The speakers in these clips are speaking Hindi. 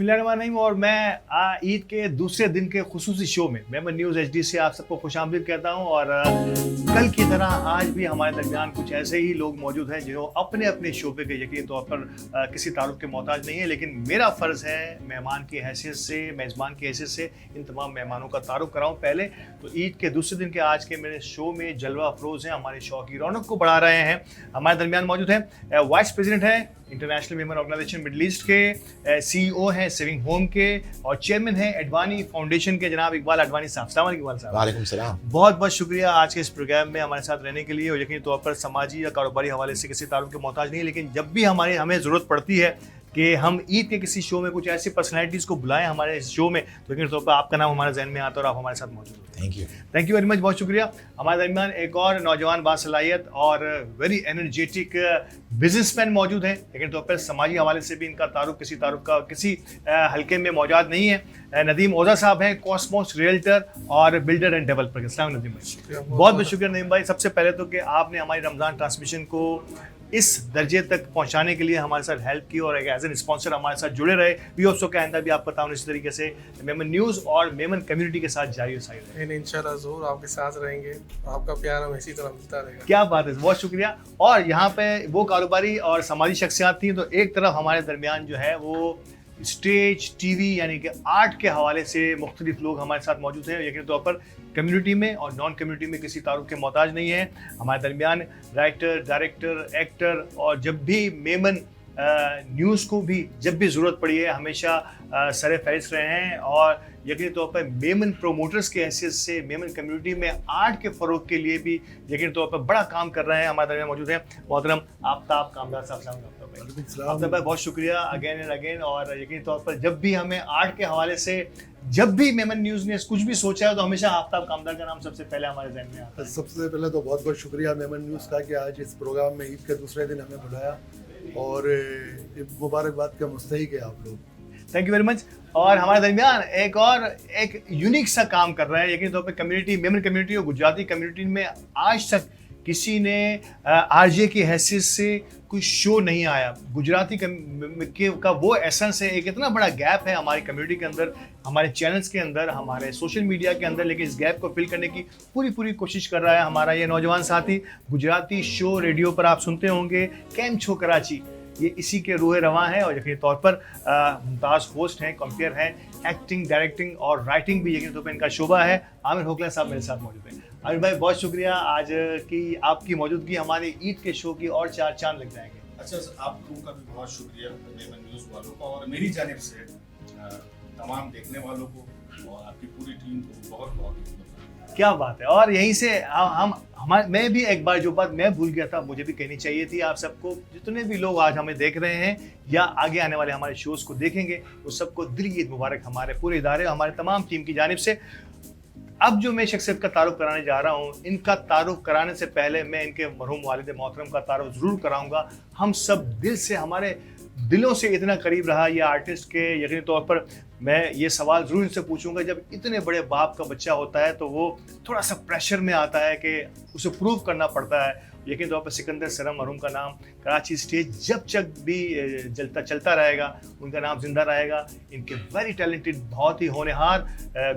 बिस्मिल्लाहिर्रहमानिर्रहीम। और मैं ईद के दूसरे दिन के खुसूसी शो में मेमन न्यूज़ HD से आप सबको खुशामदीद कहता हूं। और कल की तरह आज भी हमारे दरमियान कुछ ऐसे ही लोग मौजूद हैं जो अपने अपने शोबे के यकीनी तौर पर किसी तारुफ के मोहताज नहीं है, लेकिन मेरा फ़र्ज़ है मेहमान की हैसियत से, मेज़बान की हैसियत से इन तमाम मेहमानों का तारुफ कराऊँ। पहले तो ईद के दूसरे दिन के आज के मेरे शो में जलवा अफरोज़ हैं, हमारे शो की रौनक को बढ़ा रहे हैं। हमारे दरमियान मौजूद हैं वाइस प्रेसिडेंट हैं international women organization middle east के, CEO हैं सेविंग होम के, और चेयरमैन हैं एडवानी फाउंडेशन के जनाब इकबाल अडवाणी साहब। अस्सलाम वालेकुम इकबाल साहब। वालेकुम सलाम। बहुत बहुत शुक्रिया आज के इस प्रोग्राम में हमारे साथ रहने के लिए। और यकीनी तौर पर समाजी या कारोबारी हवाले से किसी तारुफ के मोहताज नहीं है, लेकिन जब भी हमें ज़रूरत पड़ती है कि हम ईद के किसी शो में कुछ ऐसी पर्सनैलिटीज़ को बुलाएं हमारे इस शो में, तो यकीनी तौर पर आपका नाम हमारे जहन में आता है और आप हमारे साथ मौजूद होते हैं। थैंक यू वेरी मच, बहुत शुक्रिया। हमारे दरमियान एक और नौजवान बासलाहियत और वेरी एनर्जेटिक बिजनेसमैन मौजूद हैं, लेकिन तौर पर समाजी हवाले से भी इनका तारुफ किसी हल्के में मौजूद नहीं है। नदीम ओज़ा साहब हैं कॉस्मोस रियल्टर और बिल्डर एंड डेवलपर। अस्सलाम नदीम भाई। बहुत बहुत शुक्रिया नदीम भाई। सबसे पहले तो कि आपने हमारी रमज़ान ट्रांसमिशन को इस दर्जे तक पहुंचाने के लिए हमारे साथ हेल्प की और एक एज एन स्पॉन्सर हमारे साथ जुड़े रहे। वी होप सो कि आइंदा भी आपका ताउन इसी तरीके से मेमन न्यूज़ और मेमन कम्युनिटी के साथ जारी रहे। इंशाल्लाह ज़रूर आपके साथ रहेंगे, आपका प्यार हमें इसी तरह मिलता रहेगा। क्या बात है, बहुत शुक्रिया। और यहाँ पे वो कारोबारी और समाजी शख्सियात थी, तो एक तरफ हमारे दरमियान जो है वो स्टेज TV यानी कि आर्ट के हवाले से मुख्तलिफ लोग हमारे साथ मौजूद हैं। यकीनी तौर पर कम्युनिटी में और नॉन कम्युनिटी में किसी तारुफ के मोहताज नहीं है। हमारे दरमियान राइटर, डायरेक्टर, एक्टर, और जब भी मेमन न्यूज़ को भी जब भी ज़रूरत पड़ी है हमेशा सरे फहरिस्त रहे हैं। और यकीनी तौर पर मेमन प्रोमोटर्स की हैसियत से मेमन कम्युनिटी में आर्ट के फ़रोग के लिए भी यकीनी तौर पर बड़ा काम कर रहे हैं। हमारे दरमियान मौजूद हैं मोहतरम आफ्ताब कामदार साहब। आफ्ताब भाई बहुत शुक्रिया अगेन एंड अगेन। और यकीनी तौर पर जब भी हमें आर्ट के हवाले से जब भी मेमन न्यूज़ ने कुछ भी सोचा है तो हमेशा आफ्ताब कामदार का नाम सबसे पहले हमारे जहन में आता है। सबसे पहले तो बहुत बहुत शुक्रिया मेमन न्यूज़ का कि आज इस प्रोग्राम में ईद के दूसरे दिन हमें बुलाया, और मुबारकबाद का मुस्तहिक है आप लोग। Thank you very much. और हमारे दरमियान एक यूनिक सा काम कर रहा है यकीनी तौर पर मेमन कम्युनिटी और गुजराती कम्युनिटी में आज तक किसी ने RJ की हैसियत से कोई शो नहीं आया। गुजराती का वो एसेंस है, एक इतना बड़ा गैप है हमारी कम्युनिटी के अंदर, हमारे चैनल्स के अंदर, हमारे सोशल मीडिया के अंदर, लेकिन इस गैप को फिल करने की पूरी कोशिश कर रहा है हमारा ये नौजवान साथी। गुजराती शो रेडियो पर आप सुनते होंगे केम छो कराची, ये इसी के रूह रवां है। और यकीनी तौर पर मुमताज़ होस्ट हैं, कंपेयर हैं, एक्टिंग, डायरेक्टिंग और राइटिंग भी यकीनी तौर पर इनका शोबा है। आमिर होकला साहब मेरे साथ मौजूद हैं। आमिर भाई बहुत शुक्रिया, आज की आपकी मौजूदगी हमारे ईद के शो की और चार चांद लग जाएंगे। अच्छा, आप लोगों का भी बहुत शुक्रिया मेमन न्यूज़ वालों का, और मेरी जानिब से तमाम देखने वालों को और आपकी पूरी टीम को बहुत बहुत क्या बात है। और यहीं से मैं भी एक बार जो बात मैं भूल गया था मुझे भी कहनी चाहिए थी आप सबको, जितने भी लोग आज हमें देख रहे हैं या आगे आने वाले हमारे शोज़ को देखेंगे, उस सबको दिल ईद मुबारक हमारे पूरे इदारे, हमारे तमाम टीम की जानिब से। अब जो मैं शख्सियत का तारुफ कराने जा रहा हूँ, इनका तारुफ कराने से पहले मैं इनके मरहूम वालिद मोहतरम का तारुफ ज़रूर कराऊंगा। हम सब दिल से, हमारे दिलों से इतना करीब रहा ये आर्टिस्ट के। यकीनी तौर पर मैं ये सवाल ज़रूर इनसे पूछूंगा, जब इतने बड़े बाप का बच्चा होता है तो वो थोड़ा सा प्रेशर में आता है कि उसे प्रूव करना पड़ता है। यकीनी तौर पर सिकंदर सरम मरहूम का नाम कराची स्टेज जब तक भी चलता रहेगा, उनका नाम जिंदा रहेगा। इनके वेरी टैलेंटेड, बहुत ही होनहार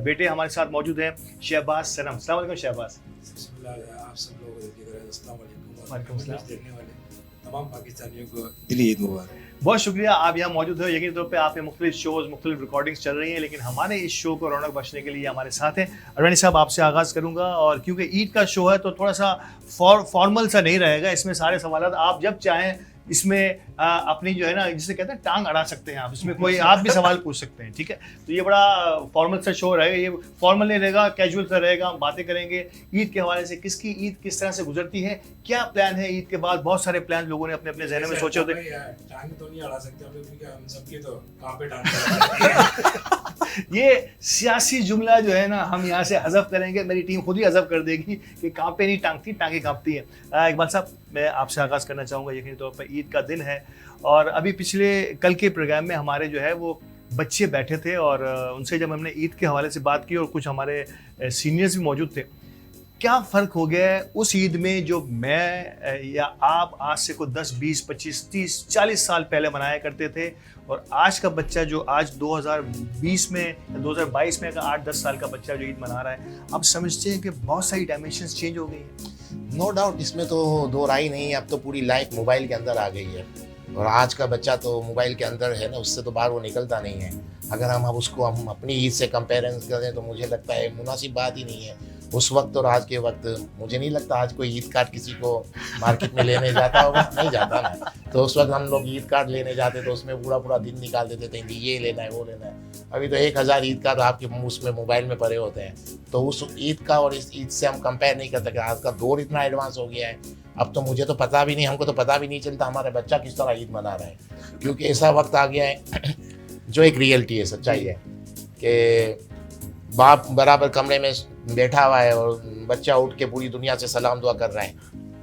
बेटे हमारे साथ मौजूद हैं, शहबाज सरम। अस्सलाम वालेकुम शहबाज। आप सब लोगों को अस्सलाम वालेकुम। वालेकुम सलाम। देखने वाले तमाम पाकिस्तानियों को दिली ईद मुबारक। बहुत शुक्रिया आप यहाँ मौजूद हो। यकीनी तौर पे आप मुख्तलिफ शोज़, मुख्तलिफ रिकॉर्डिंग्स चल रही हैं, लेकिन हमारे इस शो को रौनक बख्शने के लिए हमारे साथ हैं अडवाणी साहब। आपसे आगाज़ करूँगा, और क्योंकि ईद का शो है तो थोड़ा सा फॉर्मल सा नहीं रहेगा, इसमें सारे सवाल आप जब चाहें इसमें अपनी जो है ना, जिसे कहते हैं टांग अड़ा सकते हैं आप, इसमें कोई आप भी सवाल पूछ सकते हैं, ठीक है। तो ये बड़ा फॉर्मल सा शो रहेगा, ये फॉर्मल नहीं रहेगा, कैजुअल सा रहेगा। हम बातें करेंगे ईद के हवाले से, किसकी ईद किस तरह से गुजरती है, क्या प्लान है ईद के बाद। बहुत सारे प्लान लोगों ने अपने अपने जहनों में सोचे होते हैं। टांग तो नहीं अड़ा सकते हम सबके, तो कहाँ पे टांग ये सियासी जुमला जो है ना हम यहाँ से हज़फ करेंगे, मेरी टीम खुद ही हज़फ कर देगी कि कांपे नहीं टांगती, टांगे कांपती हैं। इकबाल साहब मैं आपसे आगाज़ करना चाहूँगा। यकीनी तौर पर ईद का दिन है, और अभी कल के प्रोग्राम में हमारे जो है वो बच्चे बैठे थे, और उनसे जब हमने ईद के हवाले से बात की और कुछ हमारे सीनियर्स भी मौजूद थे, क्या फ़र्क हो गया है उस ईद में जो मैं या आप आज से को 10, 20, 25, 30, 40 साल पहले मनाया करते थे, और आज का बच्चा जो आज 2020 में या 2022 में अगर 8-10 साल का बच्चा जो ईद मना रहा है, आप समझते हैं कि बहुत सारी डायमेंशंस चेंज हो गई हैं? नो डाउट, इसमें तो दो राय नहीं है। अब तो पूरी लाइफ मोबाइल के अंदर आ गई है, और आज का बच्चा तो मोबाइल के अंदर है ना, उससे तो बाहर वो निकलता नहीं है। अगर हम उसको अपनी ईद से कंपेयर करें तो मुझे लगता है मुनासिब बात ही नहीं है। उस वक्त और आज के वक्त मुझे नहीं लगता आज कोई ईद कार्ड किसी को मार्केट में लेने जाता होगा, नहीं जाता ना। तो उस वक्त हम लोग ईद कार्ड लेने जाते तो उसमें पूरा पूरा दिन निकाल देते थे, ये लेना है वो लेना है। अभी तो 1000 ईद कार्ड आपके उसमें मोबाइल में पड़े होते हैं। तो उस ईद का और इस ईद से हम कंपेयर नहीं कर सकते। आज का दौर इतना एडवांस हो गया है, अब तो मुझे तो पता भी नहीं, हमको तो पता भी नहीं चलता हमारा बच्चा किस तरह ईद मना रहा है, क्योंकि ऐसा वक्त आ गया है जो एक रियलिटी है, सच्चाई है कि बाप बराबर कमरे में बैठा हुआ है और बच्चा उठ के पूरी दुनिया से सलाम दुआ कर रहा है,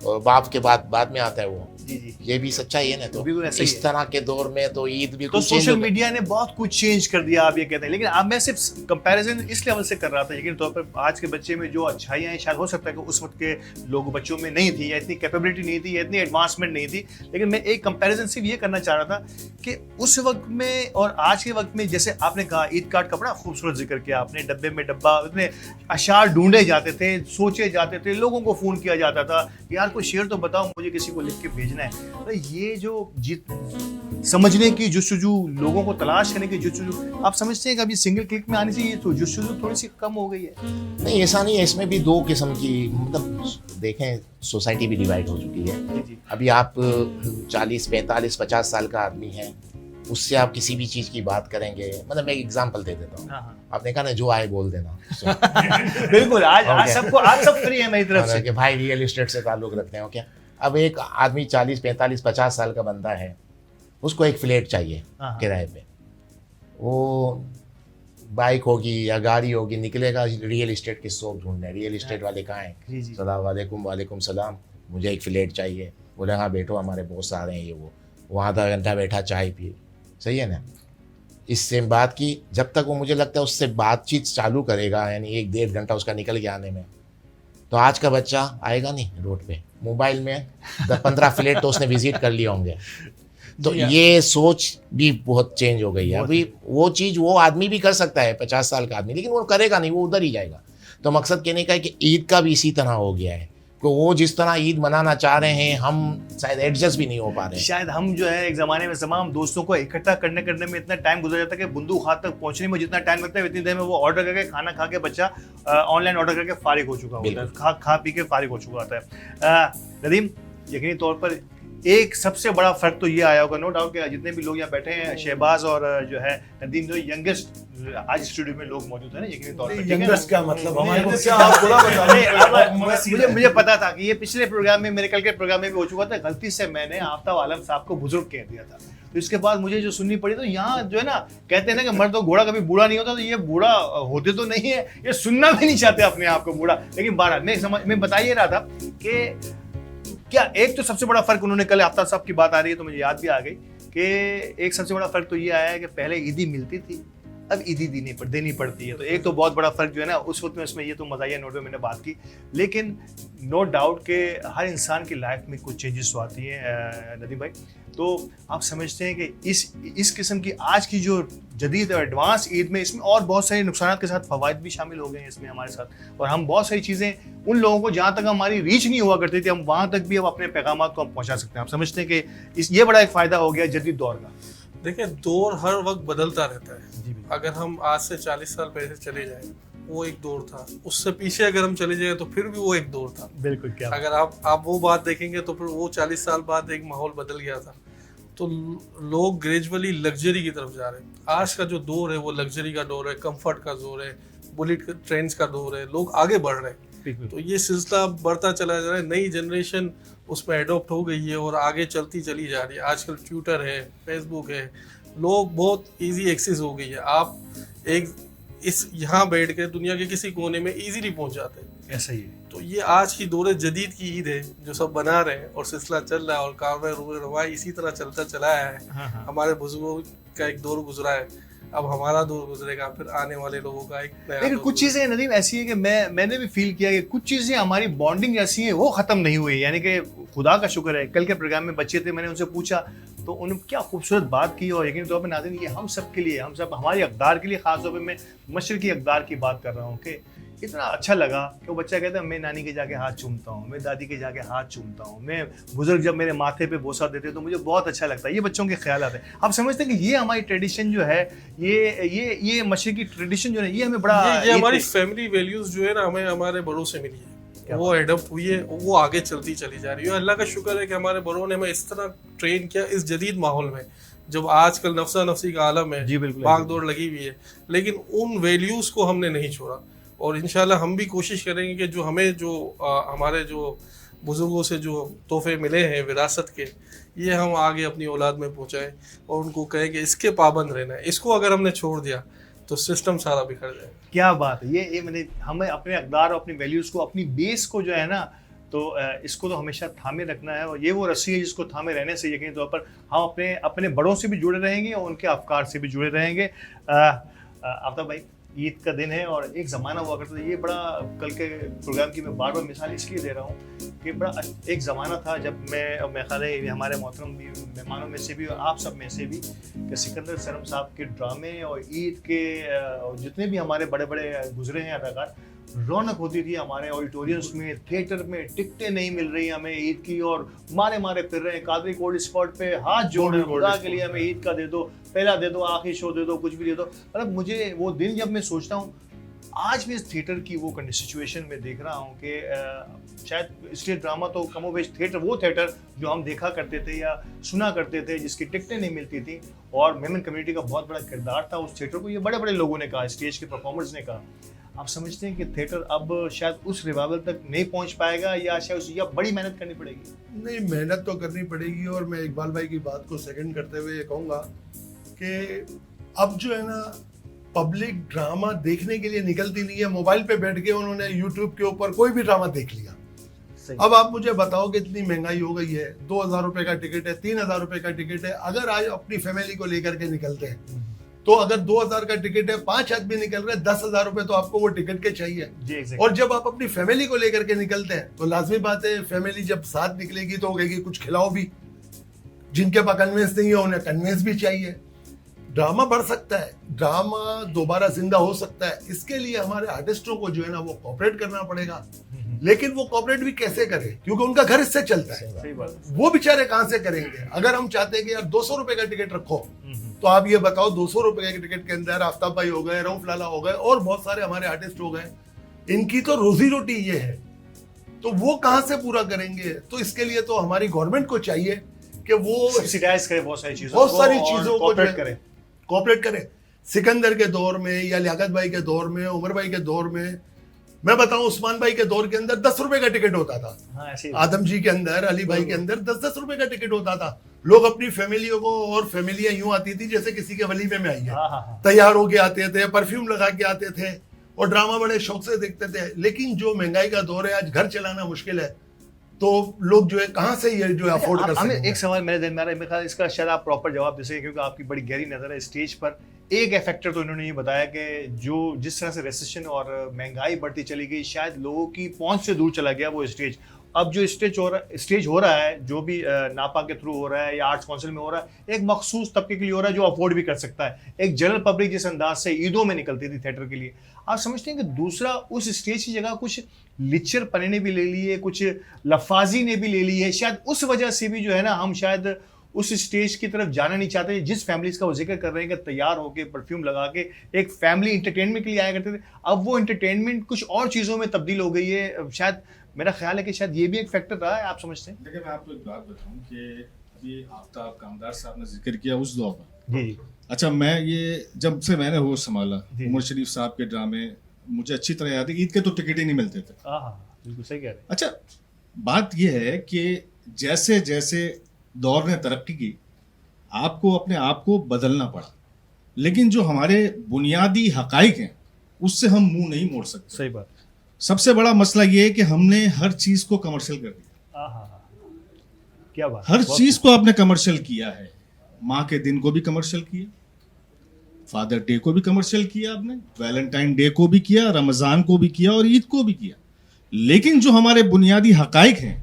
और बाप के बाद में आता है वो। जी जी, ये भी सच्चाई है ना। तो बिल्कुल ऐसा ही इस है। तरह के दौर में तो ईद भी तो सोशल मीडिया ने बहुत कुछ चेंज कर दिया, आप ये कहते हैं। लेकिन अब मैं सिर्फ कंपैरिजन इस लेवल से कर रहा था, लेकिन तौर पर आज के बच्चे में जो अच्छाइयाँ हैं, शायद हो सकता है कि उस वक्त के लोगों बच्चों में नहीं थी, या इतनी कैपेबिलिटी नहीं थी, या इतनी एडवांसमेंट नहीं थी। लेकिन मैं एक कंपैरिजन सिर्फ ये करना चाह रहा था कि उस वक्त में और आज के वक्त में, जैसे आपने कहा ईद कार्ड का बड़ा खूबसूरत जिक्र किया आपने, डब्बे में डब्बा, इतने अशार ढूंढे जाते थे, सोचे जाते थे, लोगों को फ़ोन किया जाता था, यार कोई शेर तो बताओ मुझे, किसी को लिख के भेजना है। तो ये जो समझने की जुस्तजू, लोगों को तलाश करने की जुस्तजू, आप समझते हैं कि अभी सिंगल क्लिक में आने से ये तो जुस्तजू थोड़ी सी कम हो गई है? नहीं, ऐसा नहीं है। इसमें भी दो किस्म की, मतलब देखें, सोसाइटी भी डिवाइड हो चुकी है। जी जी, अभी आप 40, 45, 50 साल का आदमी है, उससे आप किसी भी चीज़ की बात करेंगे, मतलब मैं एक एग्जांपल दे देता हूँ। हाँ आपने कहा ना जो आए बोल देना। बिल्कुल, आज Okay. सबको, आज सब फ्री है मेरी तरफ से। कि भाई रियल एस्टेट से ताल्लुक रखते हो क्या। अब एक आदमी 40, 45, 50 साल का बंदा है, उसको एक फ्लैट चाहिए हाँ। किराए पे। वो बाइक होगी या गाड़ी होगी, निकलेगा रियल एस्टेट की शॉप ढूंढने। रियल एस्टेट वाले कहाँ हैं? जी जी, सलाम वालेकुम, वालेकुम सलाम, मुझे एक फ्लैट चाहिए। बोले हाँ बैठो, हमारे बॉस आ रहे हैं, ये वो आधा घंटा बैठा चाय पिए, सही है ना। इससे बात की, जब तक वो मुझे लगता है उससे बातचीत चालू करेगा, यानी 1-1.5 घंटा उसका निकल के आने में, तो आज का बच्चा आएगा नहीं रोड पे। मोबाइल में 10-15 फ्लैट तो उसने विजिट कर लिए होंगे। तो ये सोच भी बहुत चेंज हो गई है। अभी वो चीज़ वो आदमी भी कर सकता है, 50 साल का आदमी, लेकिन वो करेगा नहीं, वो उधर ही जाएगा। तो मकसद कहने का है कि ईद का भी इसी तरह हो गया है कि वो जिस तरह ईद मनाना चाह रहे हैं, हम शायद एडजस्ट भी नहीं हो पा रहे हैं। शायद हम जो है एक ज़माने में तमाम दोस्तों को इकट्ठा करने में इतना टाइम गुजर जाता है कि बंदूक हाथ तक पहुंचने में जितना टाइम लगता है, इतनी देर में वो ऑर्डर करके, खाना खा के बच्चा ऑनलाइन ऑर्डर करके फारिग हो चुका होता है, खा पी के फारिग हो चुका होता है। नदीम, यकीनी तौर पर एक सबसे बड़ा फर्क तो ये आया होगा, नो डाउट, कि जितने भी लोग यहाँ बैठे हैं, शहबाज और जो है नदीम, जो यंगेस्ट आज स्टूडियो में लोग मौजूद हैं ना, यकीनी तौर पर, ठीक है ना? यंगेस्ट क्या मतलब, हमारे को नहीं, क्या आप बोला बता नहीं, अब मुझे पता था कि ये पिछले प्रोग्राम में, मेरे कल के प्रोग्राम में भी हो चुका था, गलती से मैंने आफ्ताब आलम साहब को बुजुर्ग कह दिया था। तो इसके बाद मुझे जो सुननी पड़ी, तो यहाँ जो है ना, कहते हैं ना कि मर्द तो घोड़ा कभी बूढ़ा नहीं होता, तो ये बूढ़ा होते तो नहीं है, ये सुनना भी नहीं चाहते अपने आप को बूढ़ा। लेकिन बहरहाल मैं बता ये रहा था कि क्या एक तो सबसे बड़ा फर्क, उन्होंने कल आफ्ताब साहब की बात आ रही है तो मुझे याद भी आ गई कि एक सबसे बड़ा फर्क तो ये आया है कि पहले ईदी मिलती थी, अब ईदी देनी पड़ती है। तो एक तो बहुत बड़ा फर्क जो है ना, उस वक्त में उसमें ये तो मज़ाहिया नोट में मैंने बात की, लेकिन नो डाउट के हर इंसान की लाइफ में कुछ चेंजेस तो आती हैं नदीम भाई। तो आप समझते हैं कि इस किस्म की आज की जो जदीद और एडवांस ईद में, इसमें और बहुत सारे नुकसान के साथ फ़वाइद भी शामिल हो गए हैं इसमें हमारे साथ, और हम बहुत सारी चीज़ें उन लोगों को जहाँ तक हमारी रीच नहीं हुआ करती थी, हम वहाँ तक भी अब अपने पैगाम को हम पहुँचा सकते हैं। आप समझते हैं कि ये बड़ा एक फ़ायदा हो गया जदीद दौर का। देखिए, दौर हर वक्त बदलता रहता है। जी बिल्कुल। अगर हम आज से 40 साल पहले चले जाएं, वो एक दौर था। उससे पीछे अगर हम चले जाए तो फिर भी वो एक दौर था। बिल्कुल, क्या अगर आप वो बात देखेंगे तो फिर वो 40 साल बाद एक माहौल बदल गया था। तो लोग ग्रेजुअली लग्जरी की तरफ जा रहे हैं। आज का जो दौर है वो लग्जरी का दौर है, कंफर्ट का दौर है, बुलेट ट्रेंड्स का दौर है। लोग आगे बढ़ रहे हैं, तो ये सिलसिला बढ़ता चला जा रहा है। नई जनरेशन उसमें एडॉप्ट हो गई है और आगे चलती चली जा रही है। आजकल ट्विटर है, फेसबुक है, लोग बहुत इजी एक्सेस हो गई है। आप यहाँ बैठ के दुनिया के किसी कोने में इजीली पहुंच जाते हैं। ऐसा ही है। तो ये आज की दौर जदीद की ईद है जो सब बना रहे हैं, और सिलसिला चल रहा है, और कारवां रवाई इसी तरह चलता चला है। हाँ। हमारे बुजुर्गों का एक दौर गुजरा है। अब हमारा दौर गुजरेगा, फिर आने वाले लोगों का एक नया लेकिन दौर कुछ चीजें नदीम ऐसी है कि मैंने भी फील किया कि कुछ चीजें हमारी बॉन्डिंग ऐसी है वो खत्म नहीं हुई, यानी कि खुदा का शुक्र है। कल के प्रोग्राम में बच्चे थे, मैंने उनसे पूछा तो उन्होंने क्या खूबसूरत बात की, और यकीन तौर पर नाज़रीन ये हम सब के लिए, हम सब हमारी अक़दार के लिए, खासतौर पर मैं मशरक़ी अक़दार की बात कर रहा हूँ कि इतना अच्छा लगा कि वो बच्चा कहता है मैं नानी के जाके हाथ चूमता हूँ, मैं दादी के जाके हाथ चूमता हूँ, मैं बुजुर्ग जब मेरे माथे पे बोसा देते तो मुझे बहुत अच्छा लगता है। ये बच्चों के ख्याल आते हैं। आप समझते हैं कि ये हमारी ट्रेडिशन जो है, ये मशरक़ी ट्रेडिशन जो है, ये हमें बड़ा ये हमारी फैमिली वैल्यूज जो है ना, हमें हमारे बड़ों से मिली है, वो एडप्ट हुई है, वो आगे चलती चली जा रही है। अल्लाह का शुक्र है कि हमारे बड़ों ने हमें इस तरह ट्रेन किया इस जदीद माहौल में, जब आजकल नफ्सा नफसी का आलम है, जी बिल्कुल भाग दौड़ लगी हुई है, लेकिन उन वैल्यूज को हमने नहीं छोड़ा। और इंशाल्लाह हम भी कोशिश करेंगे कि जो हमें हमारे जो बुजुर्गों से जो तोहफे मिले हैं विरासत के, ये हम आगे अपनी औलाद में पहुंचाएं और उनको कहें कि इसके पाबंद रहना है। इसको अगर हमने छोड़ दिया तो सिस्टम सारा बिखर जाएगा। क्या बात है, ये मैंने हमें अपने अक़दार और अपनी वैल्यूज़ को, अपनी बेस को जो है ना, तो इसको तो हमेशा थामे रखना है। और ये वो रस्सी है जिसको थामे रहने से यकीनी तौर पर हम अपने बड़ों से भी जुड़े रहेंगे और उनके अफकार से भी जुड़े रहेंगे। आफ्ताब भाई, ईद का दिन है और एक ज़माना हुआ करता था, ये बड़ा कल के प्रोग्राम की मैं बार बार मिसाल इसलिए दे रहा हूँ कि बड़ा एक ज़माना था जब मैं ख्याल है हमारे मोहतरम भी मेहमानों में से भी और आप सब में से भी कि सिकंदर सरम साहब के ड्रामे और ईद के जितने भी हमारे बड़े बड़े गुजरे हैं अदाकार, रौनक होती थी हमारे ऑडिटोरियम्स में, थिएटर में। टिकटें नहीं मिल रही हमें ईद की और मारे फिर रहे हैं कादरी कोल्ड स्पॉट पे, हाथ जोड़ रहे हैं खुदा के लिए हमें ईद का दे दो, पहला दे दो, आखिरी शो दे दो, कुछ भी दे दो। मतलब मुझे वो दिन जब मैं सोचता हूँ, आज भी इस थिएटर की वो सिचुएशन में देख रहा हूँ कि शायद स्टेज ड्रामा तो कमोबेश थिएटर, वो थिएटर जो हम देखा करते थे या सुना करते थे जिसकी टिकटें नहीं मिलती थी, और मेमन कम्युनिटी का बहुत बड़ा किरदार था उस थिएटर को, ये बड़े बड़े लोगों ने कहा, स्टेज के परफॉर्मर्स ने कहा। आप समझते हैं कि थिएटर अब शायद उस रिवाइवल तक नहीं पहुंच पाएगा या शायद या बड़ी मेहनत करनी पड़ेगी? नहीं, मेहनत तो करनी पड़ेगी। और मैं इकबाल भाई की बात को सेकंड करते हुए ये कहूँगा कि अब जो है ना, पब्लिक ड्रामा देखने के लिए निकलती नहीं है। मोबाइल पे बैठ के उन्होंने यूट्यूब के ऊपर कोई भी ड्रामा देख लिया। अब आप मुझे बताओ कि इतनी महंगाई हो गई है, 2000 रुपए का टिकट है, 3000 रुपए का टिकट है। अगर आज अपनी फैमिली को लेकर के निकलते हैं तो अगर 2000 का टिकट है, 5 आदमी निकल रहे हैं, 10,000 रुपए तो आपको वो टिकट के चाहिए। जी, और जब आप अपनी फैमिली को लेकर के निकलते हैं तो लाजमी बात है, फैमिली जब साथ निकलेगी तो कहेगी कुछ खिलाओ भी। जिनके पास कन्वेंस नहीं है उन्हें कन्वेंस भी चाहिए। ड्रामा बढ़ सकता है, ड्रामा दोबारा जिंदा हो सकता है। इसके लिए हमारे आर्टिस्टों को जो है ना वो कोऑपरेट करना पड़ेगा। लेकिन वो कोऑपरेट भी कैसे करें, क्योंकि उनका घर इससे चलता है। सही बात। वो बेचारे कहां से करेंगे? अगर हम चाहते हैं कि यार 200 रुपए का टिकट रखो, तो आप ये बताओ 200 रुपए के टिकट के अंदर आफ्ताब भाई हो गए, रऊफ लाला हो गए और बहुत सारे हमारे आर्टिस्ट हो गए, इनकी तो रोजी रोटी ये है, तो वो कहां से पूरा करेंगे? तो इसके लिए तो हमारी गवर्नमेंट को चाहिए कि वो सब्सिडाइज करे बहुत सारी चीजों को कोऑपरेट करे। सिकंदर के दौर में या लियाकत भाई के दौर में, उमर भाई के दौर में, मैं बताऊं उस्मान भाई के दौर के अंदर 10 रुपए का टिकट होता था। हाँ, आदम जी के अंदर, अली भाई के अंदर 10-10 रुपए का टिकट होता था। लोग अपनी फैमिलियों को, और फैमिलियां यूं आती थी जैसे किसी के वलीमे में आई है, तैयार होके आते थे, परफ्यूम लगा के आते थे और ड्रामा बड़े शौक से देखते थे। लेकिन जो महंगाई का दौर है, आज घर चलाना मुश्किल है, तो लोग जो है कहां से ये जो अफोर्ड कर सकते हैं? एक सवाल मेरे दिल में आ रहा है, इसका शायद आप प्रॉपर जवाब दे सकें क्योंकि आपकी बड़ी गहरी नजर है स्टेज पर। एक फैक्टर तो इन्होंने ये बताया कि जिस तरह से रेसेशन और महंगाई बढ़ती चली गई, शायद लोगों की पहुंच से दूर चला गया वो स्टेज। अब जो स्टेज हो रहा है, जो भी नापा के थ्रू हो रहा है या आर्ट्स काउंसिल में हो रहा है, एक मखसूस तबके के लिए हो रहा है जो अफोर्ड भी कर सकता है। एक जनरल पब्लिक जिस अंदाज से ईदों में निकलती थी थिएटर के लिए, आप समझते हैं कि दूसरा उस स्टेज की जगह कुछ लिचर पने ने भी ले ली है, कुछ लफाजी ने भी ले ली है। शायद उस वजह से भी जो है ना, हम शायद उस स्टेज की तरफ जाना नहीं चाहते। जिस फैमिलीज का वो जिक्र कर रहे हैं कि तैयार होके परफ्यूम लगा के एक फैमिली इंटरटेनमेंट के लिए आया करते थे, अब वो इंटरटेनमेंट कुछ और चीज़ों में तब्दील हो गई है। शायद मेरा ख्याल है कि शायद ये भी एक फैक्टर रहा है। आप समझते हैं? देखिए, मैं आपको एक बात बताऊं कि अभी आफ्ताब कामदार साहब ने जिक्र किया उस दौर पर। जी। अच्छा, मैं ये जब से मैंने होश संभाला, उमर शरीफ साहब के ड्रामे मुझे अच्छी तरह याद है। ईद के तो टिकट ही नहीं मिलते थे। बिल्कुल सही कह रहे हैं। अच्छा, बात यह है कि जैसे जैसे दौर ने तरक्की की, आपको अपने आप को बदलना पड़ा, लेकिन जो हमारे बुनियादी हकाइक हैं उससे हम मुंह नहीं मोड़ सकते। सही बात। सबसे बड़ा मसला ये है कि हमने हर चीज को कमर्शियल कर दिया। क्या बात। हर चीज को आपने कमर्शियल किया है। माँ के दिन को भी कमर्शियल किया, फादर डे को भी कमर्शियल किया आपने, वैलेंटाइन डे को भी किया, रमज़ान को भी किया और ईद को भी किया। लेकिन जो हमारे बुनियादी हकाइक हैं,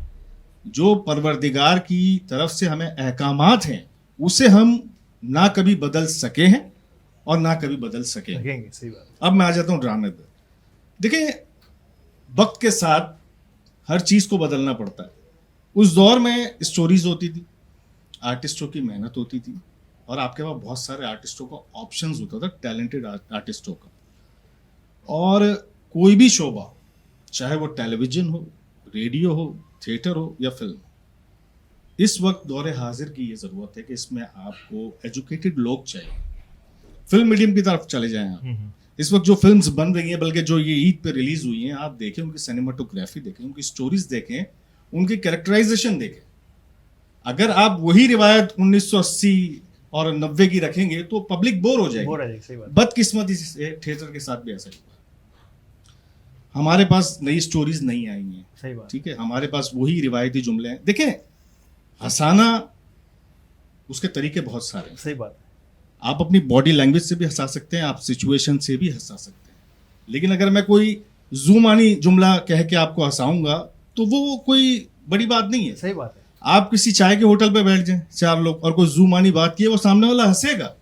जो परवरदिगार की तरफ से हमें अहकामात हैं, उसे हम ना कभी बदल सके हैं और ना कभी बदल सके हैं। लगेंगे, सही बात। अब मैं आ जाता हूँ ड्रामे पर। देखिए, वक्त के साथ हर चीज़ को बदलना पड़ता है। उस दौर में स्टोरीज होती थी, आर्टिस्टों की मेहनत होती थी और आपके पास बहुत सारे आर्टिस्टों का ऑप्शंस होता था, टैलेंटेड आर्टिस्टों का। और कोई भी शोबा, चाहे वो टेलीविजन हो, रेडियो हो, थिएटर हो या फिल्म, इस वक्त दौरे हाजिर की ये ज़रूरत है कि इसमें आपको एजुकेटेड लोग चाहिए। फिल्म मीडियम की तरफ चले जाएं आप। इस वक्त जो फिल्म्स बन रही हैं, बल्कि जो ये ईद पे रिलीज हुई हैं, आप देखें, उनकी सिनेमाटोग्राफी देखें, उनकी स्टोरीज देखें, उनकी कैरेक्टराइजेशन देखें। अगर आप वही रिवायत 1980 और 90 की रखेंगे तो पब्लिक बोर हो जाएगी। सही बात। बदकिस्मती से थिएटर के साथ भी ऐसा ही हुआ। हमारे पास नई स्टोरीज नहीं आई हैं, सही बात। ठीक है, हमारे पास वही रिवायती जुमले हैं। देखें, हंसाना उसके तरीके बहुत सारे हैं। सही बात। आप अपनी बॉडी लैंग्वेज से भी हंसा सकते हैं, आप सिचुएशन से भी हंसा सकते हैं। लेकिन अगर मैं कोई जूमानी जुमला कह के आपको हंसाऊंगा तो वो कोई बड़ी बात नहीं है। सही बात है। आप किसी चाय के होटल पे बैठ जाएं, 4 लोग, और कोई जूमानी बात किए, वो सामने वाला हंसेगा।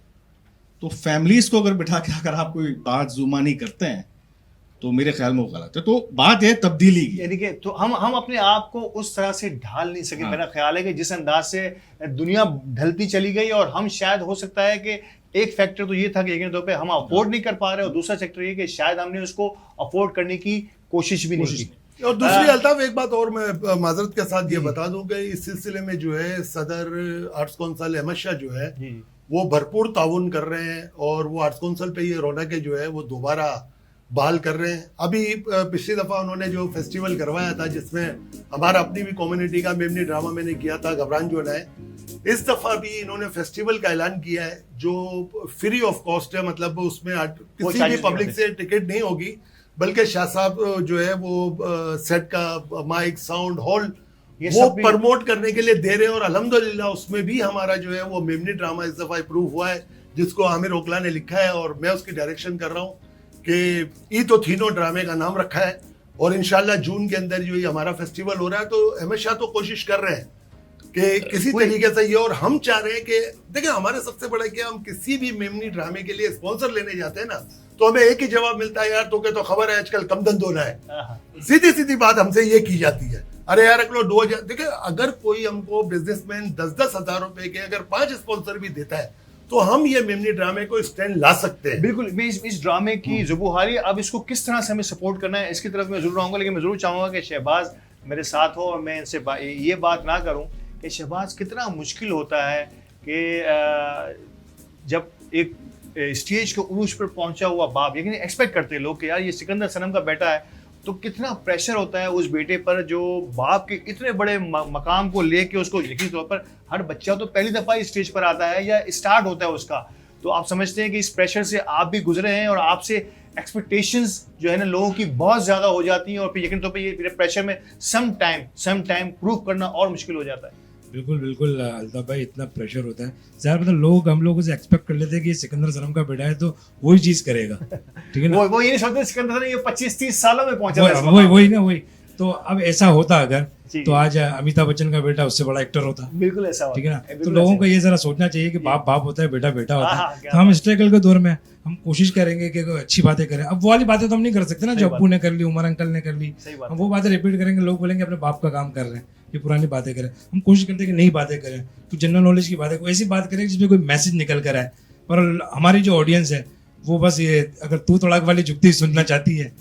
तो फैमिलीज को अगर बिठा के अगर आप कोई बात जूमानी करते हैं तो मेरे ख्याल में वो गलत है। तो बात है तब्दीली की। यानी कि तो हम अपने आप को उस तरह से ढाल नहीं सके। हाँ। मेरा ख्याल है कि जिस अंदाज से दुनिया ढलती चली गई, और हम शायद, हो सकता है कि एक फैक्टर तो ये था कि एक दो पे हम अफोर्ड नहीं कर पा रहे, और दूसरा फैक्टर ये कि शायद हमने उसको अफोर्ड करने की कोशिश भी नहीं की। और दूसरी अल्ताफ, एक बात और मैं माजरत के साथ ये बता दूं कि इस सिलसिले में जो है सदर आर्ट्स कौंसिल अहमद शाह जो है जी। वो भरपूर ताउन कर रहे हैं, और वो आर्ट्स कौंसिल पे ये रौनकें जो है वो दोबारा बहाल कर रहे हैं। अभी पिछली दफ़ा उन्होंने जो फेस्टिवल करवाया था, जिसमें हमारा अपनी भी कम्युनिटी का मेमनी ड्रामा मैंने किया था, घबरान जो है, इस दफ़ा भी इन्होंने फेस्टिवल का ऐलान किया है जो फ्री ऑफ कॉस्ट है। मतलब उसमें किसी भी पब्लिक से टिकट नहीं होगी, बल्कि शाह साहब जो है वो सेट का माइक, साउंड, हॉल वो प्रमोट करने के लिए दे रहे हैं। और अल्हम्दुलिल्लाह उसमें भी हमारा जो है वो मेमनी ड्रामा इस दफ़ा अप्रूव हुआ है, जिसको आमिर ओकला ने लिखा है और मैं उसकी डायरेक्शन कर रहा हूँ, कि ई तो थीनो ड्रामे का नाम रखा है। और इंशाल्लाह जून के अंदर जो ये हमारा फेस्टिवल हो रहा है, तो अहमद शाह तो कोशिश कर रहे हैं कि किसी तरीके से ये, और हम चाह रहे हैं कि देखिए, हमारे सबसे बड़ा क्या, हम किसी भी मेमनी ड्रामे के लिए स्पॉन्सर लेने जाते हैं ना, तो हमें एक ही जवाब मिलता है, यार तो के तो खबर है आजकल कम धंधोना है। सीधी सीधी बात हमसे ये की जाती है, अरे यार अगलो 2000। देखिए, अगर कोई हमको बिजनेसमैन 10-10 हजार रुपए के अगर 5 स्पॉन्सर भी देता है, तो हम ये मेमनी ड्रामे को स्टैंड ला सकते हैं। बिल्कुल। मैं इस ड्रामे की जुबूहारी, अब इसको किस तरह से हमें सपोर्ट करना है, इसकी तरफ मैं जरूर आऊँगा। लेकिन मैं जरूर चाहूँगा कि शहबाज मेरे साथ हो, और मैं इनसे ये बात ना करूँ कि शहबाज, कितना मुश्किल होता है कि जब एक स्टेज के उरूज पर पहुंचा हुआ बाप, लेकिन एक्सपेक्ट करते हैं लोग कि यार ये सिकंदर सनम का बेटा है, तो कितना प्रेशर होता है उस बेटे पर, जो बाप के इतने बड़े मकाम को लेके उसको यकीनी तौर पर, हर बच्चा तो पहली दफ़ा इस स्टेज पर आता है या स्टार्ट होता है उसका। तो आप समझते हैं कि इस प्रेशर से आप भी गुजरे हैं, और आपसे एक्सपेक्टेशंस जो है ना लोगों की बहुत ज़्यादा हो जाती हैं, और फिर यकीन तौर पर ये प्रेशर में सम टाइम प्रूफ करना और मुश्किल हो जाता है। बिल्कुल बिल्कुल अल्ताफ भाई, इतना प्रेशर होता है। ज़्यादा मतलब हम लोगों से एक्सपेक्ट कर लेते हैं कि सिकंदर सनम का बेटा है तो वही चीज़ करेगा, ठीक है ना। वो ये नहीं सोचते सिकंदर सनम ये 25-30 सालों में पहुंचा। वही। तो अब ऐसा होता अगर, तो आज अमिताभ बच्चन का बेटा उससे बड़ा एक्टर होता। बिल्कुल ऐसा होता, ठीक है ना। तो लोगों को ये जरा सोचना चाहिए कि बाप बाप होता है, बेटा बेटा होता हाँ, है। तो हम स्ट्रगल के दौर में हम कोशिश करेंगे कि अच्छी बातें करें। अब वो वाली बातें तो हम नहीं कर सकते ना, जो अब्बू ने कर ली, उमर अंकल ने कर ली, हम वो बातें रिपीट करेंगे, लोग बोलेंगे अपने बाप का काम कर रहे हैं, ये पुरानी बातें करें। हम कोशिश करते हैं कि नई बातें करें, तो जनरल नॉलेज की बातें, कोई ऐसी बात करें जिसमें कोई मैसेज निकल कर आए। पर हमारी जो ऑडियंस है वो बस ये अगर तू तड़ाक वाली जुगती सुनना चाहती है।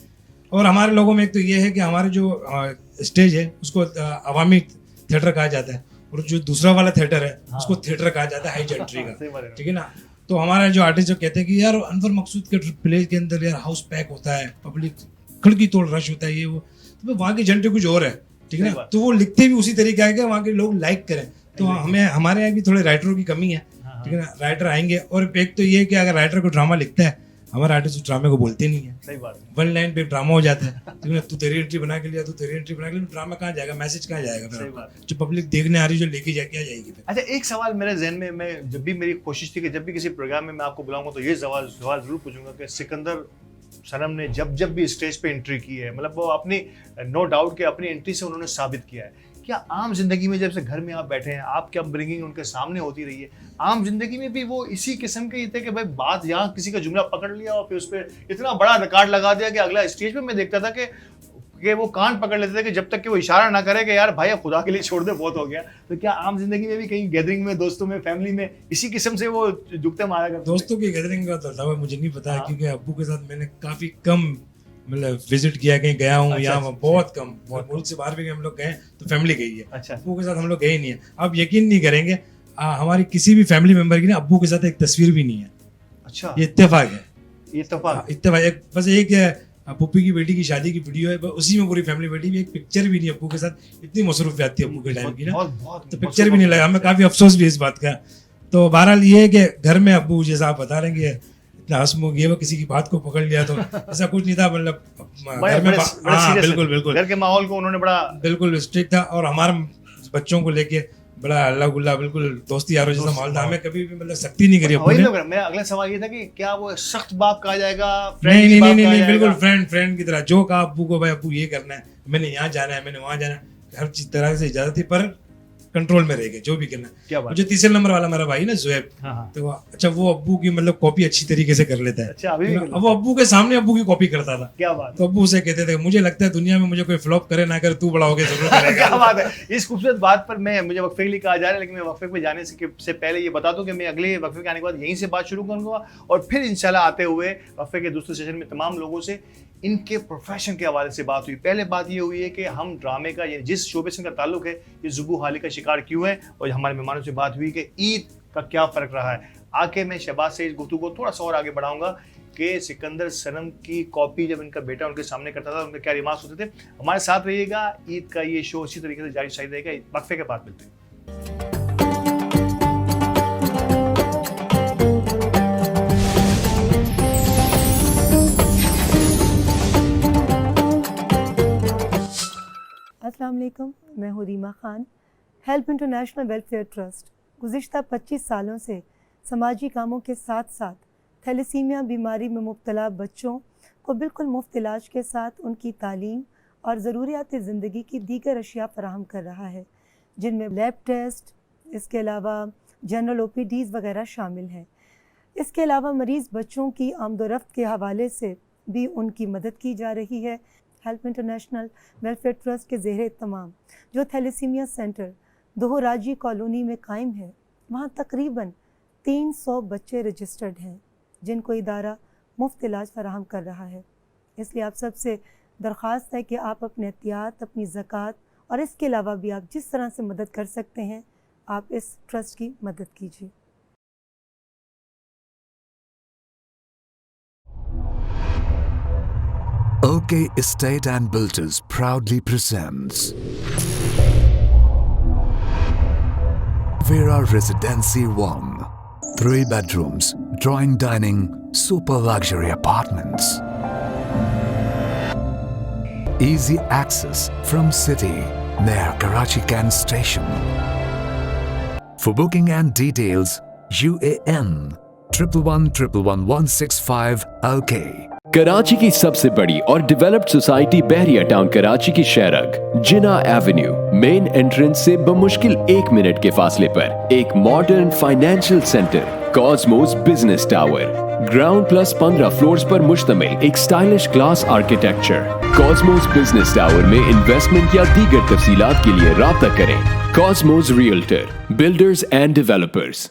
और हमारे लोगों में एक तो ये है कि हमारे जो स्टेज है उसको अवामी थिएटर कहा जाता है, और जो दूसरा वाला थिएटर है उसको थिएटर कहा जाता है हाई जेंट्री का, ठीक है ना। तो हमारे जो आर्टिस्ट जो कहते हैं कि यार अनवर मकसूद के प्ले के अंदर यार हाउस पैक होता है, पब्लिक खिड़की तोड़ रश होता है, ये वो, तो वहाँ की जेंट्री कुछ और है, ठीक है ना। तो वो लिखते भी उसी तरीके है कि वहाँ के लोग लाइक करें। तो हमें हमारे यहाँ भी थोड़े राइटरों की कमी है, ठीक है ना। राइटर आएंगे, और एक तो ये कि अगर राइटर को ड्रामा लिखता है हमारे आर्टिस्ट ड्रामे को बोलते नहीं है, सही बात है। वन लाइन पे ड्रामा हो जाता है। तू तेरी एंट्री बना के लिया, तू तेरी एंट्री बना के लिया, ड्रामा कहाँ जाएगा, मैसेज कहाँ जाएगा सही फिर? बात है। जो पब्लिक देखने आ रही है, जो लेके क्या जाएगी फिर? अच्छा, एक सवाल मेरे जहन में, मैं जब भी मेरी कोशिश थी कि जब भी किसी प्रोग्राम में मैं आपको बुलाऊंगा तो ये सवाल जरूर पूछूंगा कि सिकंदर सनम ने जब भी स्टेज पे एंट्री की है, मतलब वो अपनी, नो डाउट कि अपनी एंट्री से उन्होंने साबित किया है। क्या आम जिंदगी में जब से घर में आप बैठे हैं, आपकी अपब्रिंगिंग उनके सामने होती रही है, आम जिंदगी में भी वो इसी किस्म के ही थे कि भाई बात यहाँ किसी का जुमला पकड़ लिया और फिर उस पर इतना बड़ा रिकॉर्ड लगा दिया कि अगला स्टेज पे मैं देखता था कि वो कान पकड़ लेते थे कि जब तक कि वो इशारा ना करे कि यार भाई अब खुदा के लिए छोड़ दे, बहुत हो गया। तो क्या आम जिंदगी में भी कहीं गैदरिंग में, दोस्तों में, फैमिली में इसी किस्म से वो जुगते मारा करते थे? दोस्तों की गैदरिंग का तो दावा मुझे नहीं पता है, हाँ। क्योंकि अब्बू के साथ मैंने काफी कम मतलब विजिट किया, कहीं गया हूँ अच्छा, यहाँ अच्छा, बहुत कम, और मुल्क से बाहर भी हम लोग गए तो फैमिली गई है। अच्छा। अब्बू के साथ हम लोग गए ही नहीं है। आप यकीन नहीं करेंगे, हमारी किसी भी फैमिली मेंबर की ना अब्बू के साथ एक तस्वीर भी नहीं है। अच्छा, ये इत्तेफाक है, ये इत्तेफाक। इत्तेफाक। बस एक पुप्पी की बेटी की शादी की वीडियो है, बस उसी में पूरी फैमिली बैठी हुई, एक पिक्चर भी नहीं अब्बू के साथ। इतनी मसरूफियत थी अब्बू के टाइम की ना, बहुत तो पिक्चर भी नहीं लगा। हमें काफी अफसोस भी इस बात का। तो बहरहाल ये है कि घर में अब्बू जैसा आप बता रहे हैं कि इतना हंसमुख, ये वो किसी की बात को पकड़ लिया तो ऐसा कुछ नहीं था। मतलब घर में हाँ बिल्कुल बिल्कुल घर के माहौल को उन्होंने बड़ा बिल्कुल स्ट्रिक्ट था, और हमारे बच्चों को लेके बड़ा अल्लाह गुल्ला, बिल्कुल दोस्ती यारों जैसा माहौल था। हमें कभी भी मतलब सख्ती नहीं करी अब्बू वही ने। तो मेरा अगला सवाल ये था कि क्या वो सख्त बाप कहा जाएगा, नहीं नहीं बाप नहीं कहा नहीं, बिल्कुल जाएगा? फ्रेंड की तरह। जो कहा अब्बू को, भाई अब्बू ये करना है, मैंने यहाँ जाना है, मैंने वहाँ जाना है, हर चीज तरह से इजाजत थी, पर कंट्रोल में रह गए जो भी करना है। क्या बात मुझे तीसरे नंबर वाला मेरा भाई ना जुएब, हाँ, हाँ। तो अच्छा वो अब्बू की मतलब कॉपी अच्छी तरीके से कर लेता है। अच्छा, अभी भी कर लेता अब वो अब्बू के सामने अब्बू की कॉपी करता था। क्या बात तो अब्बू से कहते थे, मुझे लगता है दुनिया में मुझे कोई फ्लॉप करे ना करे, तू बड़ा होके जरूर है। करेगा। क्या बात है। इस खूबसूरत बात पर मुझे वक्फे के लिए कहा जा रहा है, लेकिन मैं वक्फे पे जाने से पहले ये बता दूं कि मैं अगले वक्फे के आने के बाद यहीं से बात शुरू करूंगा, और फिर इंशाल्लाह आते हुए वक्फे के दूसरे सेशन में तमाम लोगों से इनके प्रोफेशन के हवाले से बात हुई। पहले बात ये हुई है कि हम ड्रामे का, ये जिस शोबे से इनका ताल्लुक है, ये जुबू हाली का शिकार क्यों है, और हमारे मेहमानों से बात हुई कि ईद का क्या फ़र्क रहा है। आके मैं शहबाज से इस गुफ्तगू को थोड़ा सा और आगे बढ़ाऊंगा कि सिकंदर सनम की कॉपी जब इनका बेटा उनके सामने करता था, उनके क्या रिमार्क्स होते थे। हमारे साथ रहिएगा, ईद का ये शो इसी तरीके से जारी रहेगा। वक्फे के बाद मिलते हैं। अस्सलाम वालेकुम, मैं हूँ Reema Khan. Help international welfare trust गुज़िश्ता 25 सालों से समाजी कामों के साथ साथ थैलेसीमिया बीमारी में मुब्तला बच्चों को बिल्कुल मुफ्त इलाज के साथ उनकी तालीम और ज़रूरियात ज़िंदगी की दीगर अशिया फराहम कर रहा है, जिनमें लैब टेस्ट, इसके अलावा जनरल OPDs वगैरह शामिल हैं। इसके अलावा मरीज़ बच्चों की आमदोरफ्त के हवाले से भी उनकी मदद की जा रही है। हेल्प इंटरनेशनल वेलफेयर ट्रस्ट के ज़ेर तमाम जो थैलेसीमिया सेंटर दोहराजी कॉलोनी में कायम है, वहाँ तकरीबन 300 बच्चे रजिस्टर्ड हैं जिनको इदारा मुफ्त इलाज फराहम कर रहा है। इसलिए आप सबसे दरख्वास्त है कि आप अपने एहतियात, अपनी ज़कात और इसके अलावा भी आप जिस तरह से मदद कर सकते हैं, आप इस ट्रस्ट की मदद कीजिए। OK Estate and Builders proudly presents Vera Residency 1. 3 bedrooms, drawing dining, super luxury apartments. Easy access from city near Karachi Kent Station. For booking and details, UAN 1111165 OK. Karachi की सबसे बड़ी और डेवलप्ड सोसाइटी बहरिया टाउन कराची की शेरग जिना एवेन्यू मेन एंट्रेंस से बमुश्किल 1 मिनट के फासले पर एक modern financial centre Cosmos business tower, ground plus 15 floors पर मुश्तमिल एक stylish glass architecture. Cosmos business tower में इन्वेस्टमेंट या दीगर तफसीलात के लिए राब्ता करें। Cosmos realtor, builders and developers.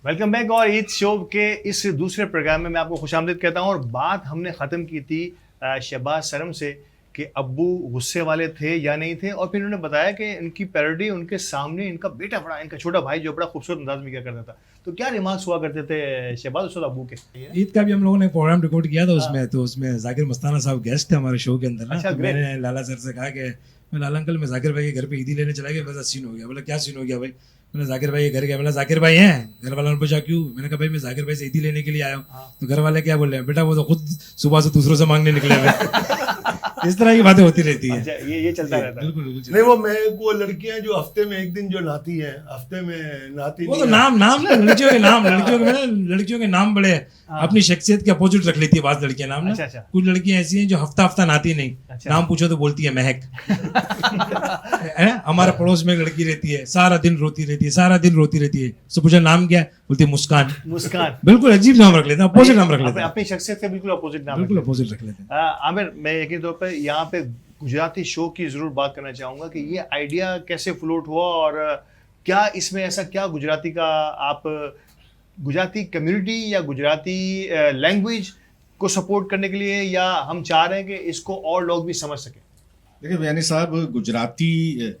Welcome back. और ईद शो के इस दूसरे प्रोग्राम में मैं आपको खुशामदीद कहता हूँ। और बात हमने ख़त्म की थी शहबाज सनम से कि अब्बू गुस्से वाले थे या नहीं थे, और फिर उन्होंने बताया कि इनकी पैरोडी उनके सामने इनका बेटा बड़ा, इनका छोटा भाई जो बड़ा खूबसूरत अंदाज में क्या करता था। तो क्या रिमार्क्स हुआ करते थे शहबाज उस वक्त अब्बू के? ईद का भी हम लोगों ने प्रोग्राम रिकॉर्ड किया था उसमें, तो उसमें जाकिर मस्ताना साहब गेस्ट थे हमारे शो के अंदर ना। अच्छा, तो great. मैंने लाला सर से कहा कि मैं लाला अंकल मैं जाकिर भाई के घर पे ईदी लेने चला गया, वैसा सीन हो गया। बोला क्या सीन हो गया भाई? मैंने जाकिर भाई के घर गया, बोला जाकिर भाई हैं? घर वालों ने पूछा क्यों? मैंने कहा भाई मैं जाकिर भाई से ईदी लेने के लिए आया हूँ। तो घर वाले क्या बोल रहे हैं, बेटा वो तो खुद सुबह से दूसरों से मांगने निकले हुए। इस तरह की बातें होती रहती है। अच्छा, ये चलता रहता है। बिल्कुल बिल्कुल। नहीं, वो लड़कियां जो हफ्ते में एक दिन जो नहाती हैं, हफ्ते में नहाती वो नहीं तो है। नाम नाम ना लड़कियों के नाम बड़े अपनी शख्सियत के अपोजिट रख लेती है बात लड़कियां नाम ना। अच्छा, अच्छा। कुछ लड़कियां ऐसी हैं जो हफ्ता हफ्ता नहाती नहीं, अच्छा। नाम पूछो तो बोलती है महक। है हमारे पड़ोस में एक लड़की रहती है, सारा दिन रोती रहती है, सारा दिन रोती रहती है। उससे पूछा नाम क्या है, बोलती है मुस्कान। मुस्कान। बिल्कुल अजीब नाम रख लेते हैं, अपोजिट नाम रख लेते हैं, अपनी शख्सियत के बिल्कुल अपोजिट नाम बिल्कुल रख लेते हैं। अपोजिट रख लेते हैं। आमिर, मैं यकीन तौर पे यहाँ पे गुजराती शो की जरूर बात करना चाहूंगा कि ये आइडिया कैसे फ्लोट हुआ, और क्या इसमें ऐसा क्या गुजराती का आप गुजराती कम्युनिटी या गुजराती लैंग्वेज को सपोर्ट करने के लिए, या हम चाह रहे हैं कि इसको और लोग भी समझ सकें? देखिए बयानी साहब, गुजराती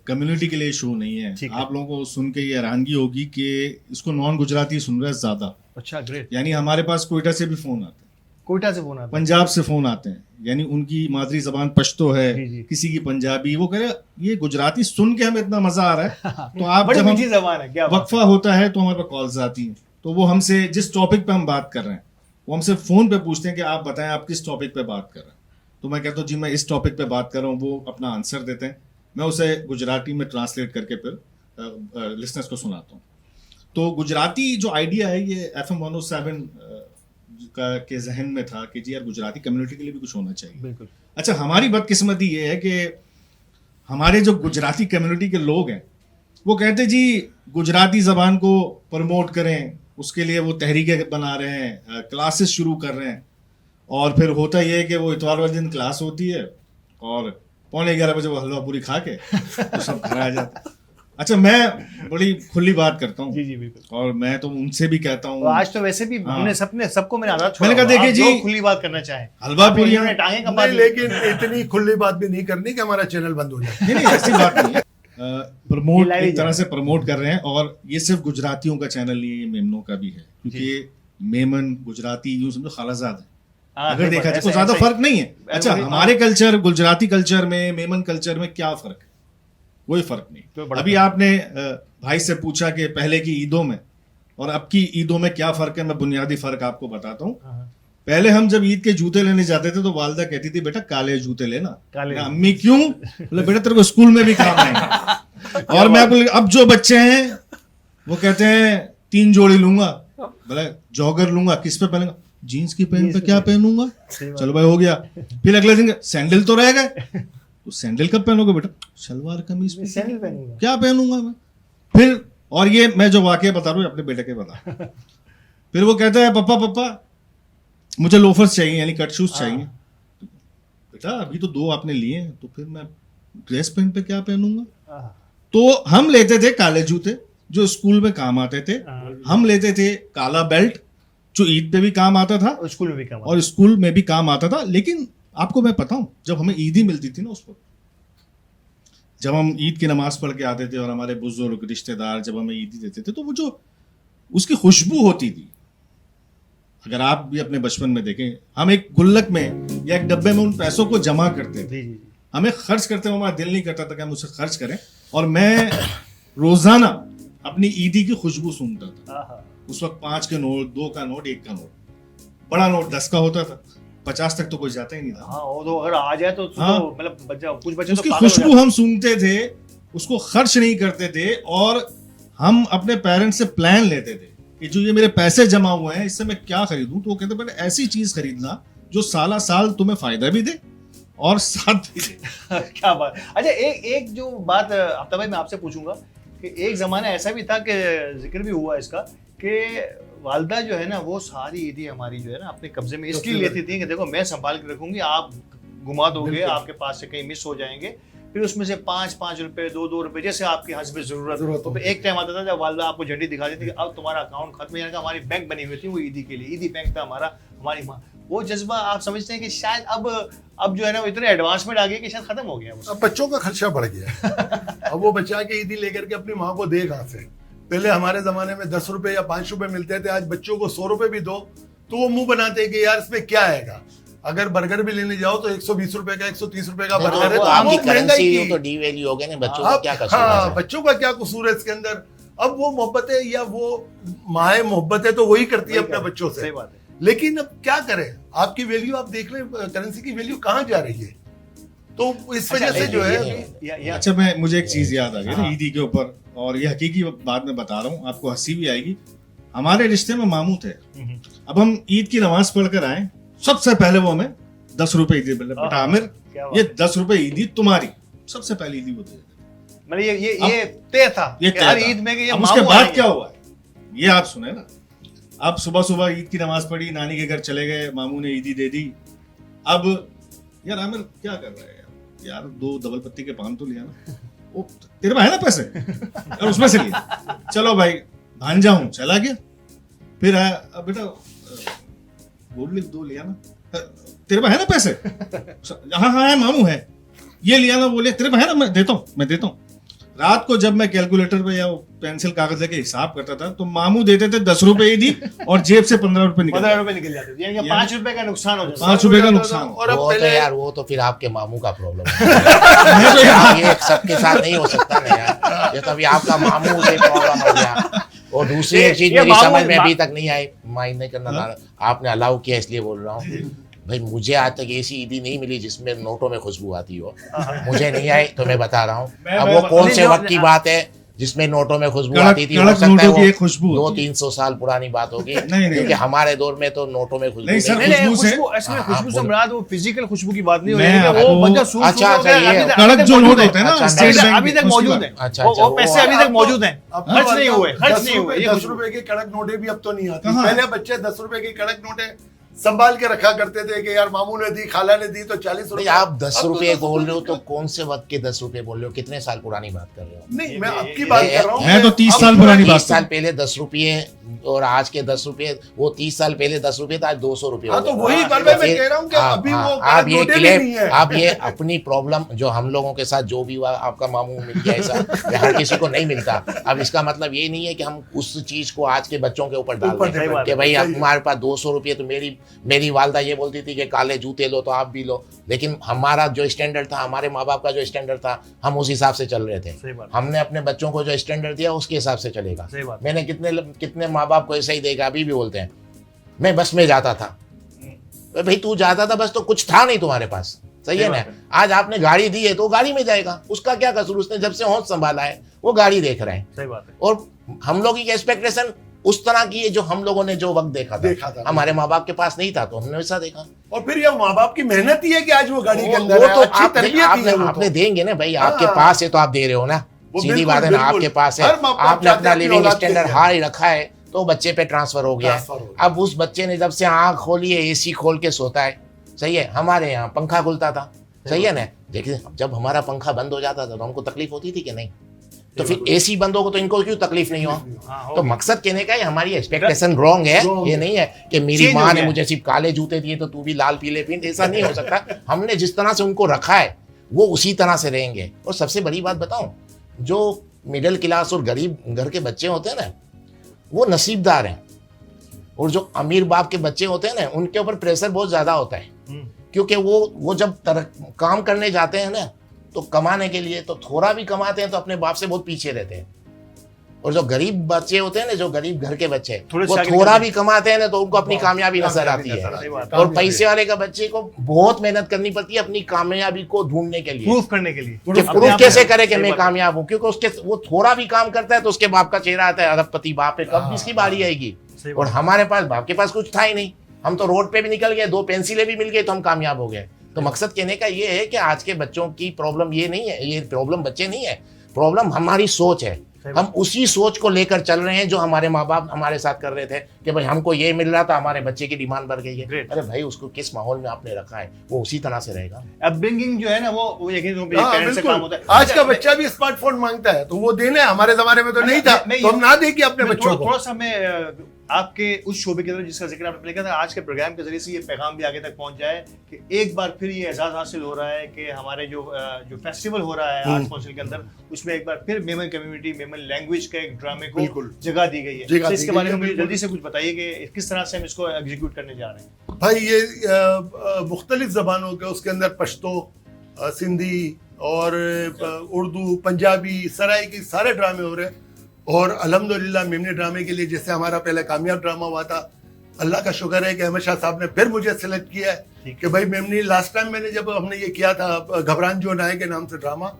कम्युनिटी के लिए शो नहीं है। ठीक है। आप लोगों को सुन के ये हैरानगी होगी कि इसको नॉन गुजराती सुन रहे हैं ज्यादा। अच्छा, ग्रेट। यानी हमारे पास कोयटा से भी फोन आते हैं, कोयटा से फोन आता है। पंजाब से फोन आते हैं, यानी उनकी मादरी जबान पश्तो है, जी, जी। किसी की पंजाबी। वो कह रहे ये गुजराती सुन के हमें इतना मजा आ रहा है। तो आप बड़ी जब हम मीठी जबान है, क्या बात वक्फा होता है तो हमारे पास कॉल्स आती हैं, तो वो हमसे जिस टॉपिक पे हम बात कर रहे हैं वो हमसे फोन पे पूछते हैं कि आप बताएं आप किस टॉपिक पे बात कर रहे हैं। तो मैं कहता हूँ जी मैं इस टॉपिक पे बात कर रहा हूँ, वो अपना आंसर देते हैं, मैं उसे गुजराती में ट्रांसलेट करके फिर लिसनर्स को सुनाता हूँ। तो गुजराती जो आइडिया है ये FM 107 के जहन में था कि जी यार गुजराती कम्युनिटी के लिए भी कुछ होना चाहिए। बिल्कुल। अच्छा, हमारी बदकिस्मती ये है कि हमारे जो गुजराती कम्युनिटी के लोग हैं वो कहते जी गुजराती ज़बान को प्रमोट करें, उसके लिए वो तहरीकें बना रहे हैं, क्लासेस शुरू कर रहे हैं, और फिर होता ये है कि वो इतवार वाले दिन क्लास होती है और 11:15 बजे वो हलवा पूरी खा के तो सब घर आ जाते हैं। अच्छा, मैं बड़ी खुली बात करता हूँ जी जी बिल्कुल। और मैं तो उनसे भी कहता हूँ, तो आज तो वैसे भी हाँ। हमने सबको मैंने आदत छोड़ा मैंने कहा, हुआ। देखिए आप जी, जो खुली बात करना चाहें, हलवा आप पूरी इन्होंने टांगे कमा नहीं, दी। लेकिन इतनी खुली बात भी नहीं करनी कि हमारा चैनल बंद हो जाए। नहीं ऐसी बात नहीं है। प्रमोट ये live एक तरह जा से प्रमोट कर रहे हैं, और ये सिर्फ गुजरातियों का चैनल नहीं है, ये मेमनों का भी है, क्योंकि मेमन गुजराती यूं समझो खालाजाद है। हाँ, अगर देखा जाए तो ऐसा- ज्यादा ऐसा ही। फर्क नहीं है। अच्छा, वही- हमारे कल्चर गुजराती कल्चर में मेमन कल्चर में क्या फर्क है? कोई फर्क कोई नहीं। बड़ा अभी फर्क आपने भाई से पूछा कि पहले की ईदों में और अब की ईदों में क्या फर्क है। मैं बुनियादी फर्क आपको बताता हूँ। हाँ। पहले हम जब ईद के जूते लेने जाते थे तो वालदा कहती थी बेटा काले जूते लेना। काले मैं, अम्मी क्यों? बोले बेटा तेरे को स्कूल में भी काम आएंगे। और मैं बोले अब जो बच्चे हैं वो कहते हैं 3 जोड़ी लूंगा, बोले जॉगर लूंगा, किस पे पहनूंगा? जीन्स की पैंट पे क्या पहनूंगा? चलो भाई हो गया। फिर अगले दिन सैंडल तो रह गए, तो सैंडल कब पहनोगे बेटा? सलवार कमीज पे सैंडल पहनूंगा। क्या पहनूंगा मैं? फिर और ये मैं जो वाकया बता रहा हूँ अपने बेटे के बता। फिर वो कहता है पापा मुझे लोफर्स चाहिए, यानी कट शूज चाहिए। बेटा अभी तो 2 आपने लिए हैं, तो फिर मैं ड्रेस पैंट पे क्या पहनूंगा? तो हम लेते थे काले जूते जो स्कूल में काम आते थे, हम लेते थे काला बेल्ट जो ईद पे भी काम आता था और स्कूल में भी काम और स्कूल में भी काम आता था। लेकिन आपको मैं बताऊं, जब हमें ईदी मिलती थी ना, उस पर जब हम ईद की नमाज पढ़ के आते थे और हमारे बुजुर्ग रिश्तेदार जब हमें ईदी देते थे, तो वो जो उसकी खुशबू होती थी, अगर आप भी अपने बचपन में देखें, हम एक गुल्लक में या एक डब्बे में उन पैसों को जमा करते थे। जी जी। हमें खर्च करते हुए हमारा दिल नहीं करता था कि हम उसे खर्च करें, और मैं रोजाना अपनी ईदी की खुशबू सुनता था। उस वक्त 5 के नोट, 2 का नोट, 1 का नोट, बड़ा नोट 10 का होता था, 50 तक तो कोई जाता ही नहीं था। हाँ, वो तो अगर आ जाए तो हाँ। मतलब बच्चा, कुछ बच्चे उसकी तो पागल हो खुशबू जाते हम सूंघते थे, उसको खर्च नहीं करते थे, और हम अपने पेरेंट्स से प्लान लेते थे कि जो ये मेरे पैसे जमा हुए हैं इससे मैं क्या खरीदूं। तो वो कहते बेटा ऐसी चीज खरीदना जो साला साल तुम्हें फायदा भी दे और साथ भी दे। हैं। क्या बात। अच्छा, एक जो बात आफ्ताब भाई मैं आपसे पूछूंगा कि एक जमाना ऐसा भी था कि जिक्र भी हुआ इसका कि वालदा जो है ना वो सारी ईदी हमारी जो है ना अपने कब्जे में इसलिए लेती थी कि देखो मैं संभाल के रखूंगी, आप घुमा दोगे, आपके पास से कहीं मिस हो जाएंगे, फिर उसमें से 5-5 रुपए, 2-2 रुपए जैसे आपकी हस्बे जरूरत हो। तो फिर एक टाइम आता था जब वालदा आपको झंडी दिखा देती थी कि अब तुम्हारा अकाउंट खत्म है। हमारी बैंक बनी हुई थी वो ईदी के लिए, ईदी बैंक था हमारा, हमारी माँ वो जज्बा आप समझते हैं कि शायद अब जो है ना वो इतने एडवांसमेंट आ गए कि शायद खत्म हो गया वो। अब बच्चों का खर्चा बढ़ गया अब वो बच्चा के ईदी लेकर के अपनी माँ को दे कहाँ से। पहले हमारे जमाने में 10 रुपए या 5 रुपए मिलते थे, आज बच्चों को 100 रुपए भी दो तो वो मुंह बनाते हैं कि यार इसमें क्या आएगा। अगर बर्गर भी लेने जाओ तो 120 रुपए का 130 रुपए का बर्गर है, तो आपकी वो महंगाई करेंसी की। तो डीवैल्यू हो गए ना, बच्चों का क्या कसूर हाँ, है? बच्चों का क्या कसूर है इसके अंदर। अब वो मोहब्बतें या वो माए मोहब्बतें तो वही करती है अपने बच्चों से। सही बात है। लेकिन अब क्या करें, आपकी वैल्यू आप देख लें, करेंसी की वैल्यू कहाँ जा रही है। तो इस वजह से जो है अच्छा, मुझे एक चीज याद आ गई ना ईदी के ऊपर, और ये हकीकी बात मैं बता रहा हूँ, आपको हंसी भी आएगी। हमारे रिश्ते में मामू थे, अब हम ईद की नमाज पढ़कर आए, सबसे पहले वो हमें 10 रुपए ईदी बोले, बेटा आमिर ये 10 रुपए ईदी तुम्हारी, सबसे पहले ईदी वो दे देते। मतलब ये तय था हर ईद में कि ये अब उसके बाद क्या हुआ है ये आप सुने ना। अब सुबह सुबह ईद की नमाज पढ़ी, नानी के घर चले गए, मामू ने ईदी दे दी। अब यार आमिर क्या कर रहा है यार 2 डबल पत्ती के पान तो लिया ना, वो तेरे पास है ना पैसे और उसमें से लिया, चलो भाई भांजा हूं, चला गया। फिर आया, अब बेटा गोल्ड लिप 2 लिया ना, तेरे पास है ना पैसे, हाँ हाँ है मामू है, ये लिया ना, बोले तेरे पास है ना, मैं देता हूँ। रात को जब मैं कैलकुलेटर पे या पेंसिल कागज लेके हिसाब करता था तो मामू देते थे 10 रुपए ईदी और जेब से 15 रुपए निकल जाते थे, यानी 5 रुपए का नुकसान हो जाता। 5 रुपए का नुकसान। और वो अब तो यार वो तो फिर आपके मामू का प्रॉब्लम है ये सबके साथ नहीं हो सकता ना यार, ये तो अभी आपका मामू से प्रॉब्लम हो गया। और दूसरी एक चीज मेरी समझ में अभी तक नहीं आई, माइंड नहीं करना, आपने अलाउ किया इसलिए बोल रहा हूँ भाई, मुझे आज तक ऐसी ईदी नहीं मिली जिसमें नोटों में खुशबू आती हो, मुझे नहीं आई तो मैं बता रहा हूँ। अब वो कौन से वक्त की बात है जिसमें नोटों में खुशबू आती थी, हो सकता है वो 200-300 साल पुरानी बात होगी, क्योंकि हमारे दौर में तो नोटों में खुशबू खुशबू से मुराद वो फिजिकल खुशबू की बात नहीं हो रही, वो बंदा सूट अच्छा कड़क जो नोट होते हैं ना अभी तक मौजूद है, वो पैसे अभी तक मौजूद हैं, खर्च नहीं हुए। 10 रुपए के कड़क नोटे भी अब तो नहीं आते। पहले बच्चे 10 रुपए के कड़क नोटे संभाल के रखा करते थे कि यार मामू ने दी, खाला ने दी तो 40 रुपए। आप 10 रुपए बोल रहे हो तो कौन से वक्त के 10 रुपए बोल रहे हो, कितने साल पुरानी बात कर रहे हो? नहीं, मैं आपकी बात कर रहा हूँ। मैं तो 30 साल पुरानी बात, 30 साल पहले 10 रुपये और आज के 10 रुपए, वो 30 साल पहले 10 रुपए था, आज 200 रुपए। तो वही बात मैं कह रहा हूँ कि अभी वो आप ये क्लेम, आप ये अपनी प्रॉब्लम जो हम लोगों के साथ जो भी हुआ, आपका मामू मिल गया ऐसा हर किसी को नहीं मिलता। अब इसका मतलब ये नहीं है कि हम उस चीज को आज के बच्चों के ऊपर डाल दें कि भाई हमारे पास 200 रुपये, तो मेरी वालदा ये बोलती थी कि काले जूते लो तो आप भी लो, लेकिन हमारा जो स्टैंडर्ड था, हमारे माँ बाप का जो स्टैंडर्ड था, हम उस हिसाब से चल रहे थे। हमने अपने बच्चों को जो स्टैंडर्ड दिया उसके हिसाब से चलेगा। मैंने कितने माँ बाप को ऐसा ही देखा, अभी भी बोलते हैं मैं बस में जाता था, भाई तू जाता था बस तो कुछ था नहीं तुम्हारे पास, सही है ना। आज आपने गाड़ी दी है तो गाड़ी में जाएगा, उसका क्या कसूर, उसने जब से होश संभाला है वो गाड़ी देख रहे हैं। सही बात है। और हम लोगों की एक्सपेक्टेशन उस तरह की है जो हम लोगों ने जो वक्त देखा था। हमारे माँ बाप के पास नहीं था तो हमने वैसा देखा। और फिर ये माँ बाप की मेहनत ही है कि आज वो गाड़ी के अंदर है, अच्छी तरबियत है, आपने देंगे ना भाई, आपके पास है तो आप दे रहे हो ना, सीधी बात है ना, आपके पास है, आपने अपना लिविंग स्टैंडर्ड हाई रखा है तो बच्चे पे ट्रांसफर हो गया है। अब उस बच्चे ने जब से आँख खोली है एसी खोल के सोता है, सही है। हमारे यहाँ पंखा खुलता था, सही है ना, देखिए जब हमारा पंखा बंद हो जाता था तो हमको तकलीफ होती थी कि नहीं, तो फिर एसी बंद होगा तो इनको क्यों तकलीफ नहीं हो। तो मकसद कहने का हमारी एक्सपेक्टेशन रॉन्ग है। ये नहीं है कि मेरी माँ ने मुझे सिर्फ काले जूते दिए तो तू भी लाल पीले पहन, ऐसा नहीं हो सकता। हमने जिस तरह से उनको रखा है वो उसी तरह से रहेंगे। और सबसे बड़ी बात बताऊं, जो मिडिल क्लास और गरीब घर के बच्चे होते हैं ना, वो नसीबदार हैं, और जो अमीर बाप के बच्चे होते हैं ना, उनके ऊपर प्रेशर बहुत ज्यादा होता है, क्योंकि वो जब काम करने जाते हैं ना तो कमाने के लिए तो थोड़ा भी कमाते हैं तो अपने बाप से बहुत पीछे रहते हैं। और जो गरीब बच्चे होते हैं ना, जो गरीब घर के बच्चे, वो थोड़ा भी कमाते हैं ना तो उनको अपनी कामयाबी नजर आती है। और पैसे वाले का बच्चे को बहुत मेहनत करनी पड़ती है अपनी कामयाबी को ढूंढने के लिए, प्रूफ करने के लिए, कि प्रूफ कैसे करे कि मैं कामयाब हूँ, क्योंकि उसके वो थोड़ा भी काम करता है तो उसके बाप का चेहरा आता है, अरबपति बाप है, कब इसकी बारी आएगी। और हमारे पास बाप के पास कुछ था ही नहीं, हम तो रोड पे भी निकल गए, 2 पेंसिलें भी मिल गई तो हम कामयाब हो गए। तो मकसद कहने का ये है कि आज के बच्चों की प्रॉब्लम ये नहीं है, ये प्रॉब्लम बच्चे नहीं है, प्रॉब्लम हमारी सोच है। हम उसी सोच को लेकर चल रहे हैं जो हमारे माँ बाप हमारे साथ कर रहे थे कि भाई हमको ये मिल रहा था, हमारे बच्चे की डिमांड बढ़ गई है। अरे भाई उसको किस माहौल में आपने रखा है वो उसी तरह से रहेगा। अपब्रिंगिंग जो है ना वो यकीन से काम होता है। आज का बच्चा भी स्मार्टफोन मांगता है तो वो देना है, हमारे जमाने में तो नहीं था, तो हम ना दें कि अपने बच्चों को। थोड़ा सा मैं आपके उस शोबे के अंदर जिसका जिक्र आपने पहले किया था, आज के प्रोग्राम के जरिए से ये पैगाम भी आगे तक पहुंच जाए कि एक बार फिर ये एजाज हासिल हो रहा है कि हमारे जो फेस्टिवल हो रहा है आर्ट काउंसिल के अंदर, उसमें एक बार फिर मेमन कम्युनिटी, मेमन लैंग्वेज के एक ड्रामे को बिल्कुल। जगह दी गई है। जगह तो दी इसके गई बारे है, में मुझे बिल्कुल। जल्दी से कुछ बताइए कि किस तरह से हम इसको एग्जीक्यूट करने जा रहे हैं। भाई ये मुख्तलिफ ज़बानों के, उसके अंदर पश्तो, सिंधी और उर्दू, पंजाबी, सराइकी सारे ड्रामे हो रहे हैं। और अल्हम्दुलिल्लाह मेमनी ड्रामे के लिए जैसे हमारा पहले कामयाब ड्रामा हुआ था, अल्लाह का शुक्र है कि अहमद शाह साहब ने फिर मुझे सेलेक्ट किया है कि भाई मेमनी, लास्ट टाइम मैंने जब हमने ये किया था घबरान जो नाय के नाम से ड्रामा,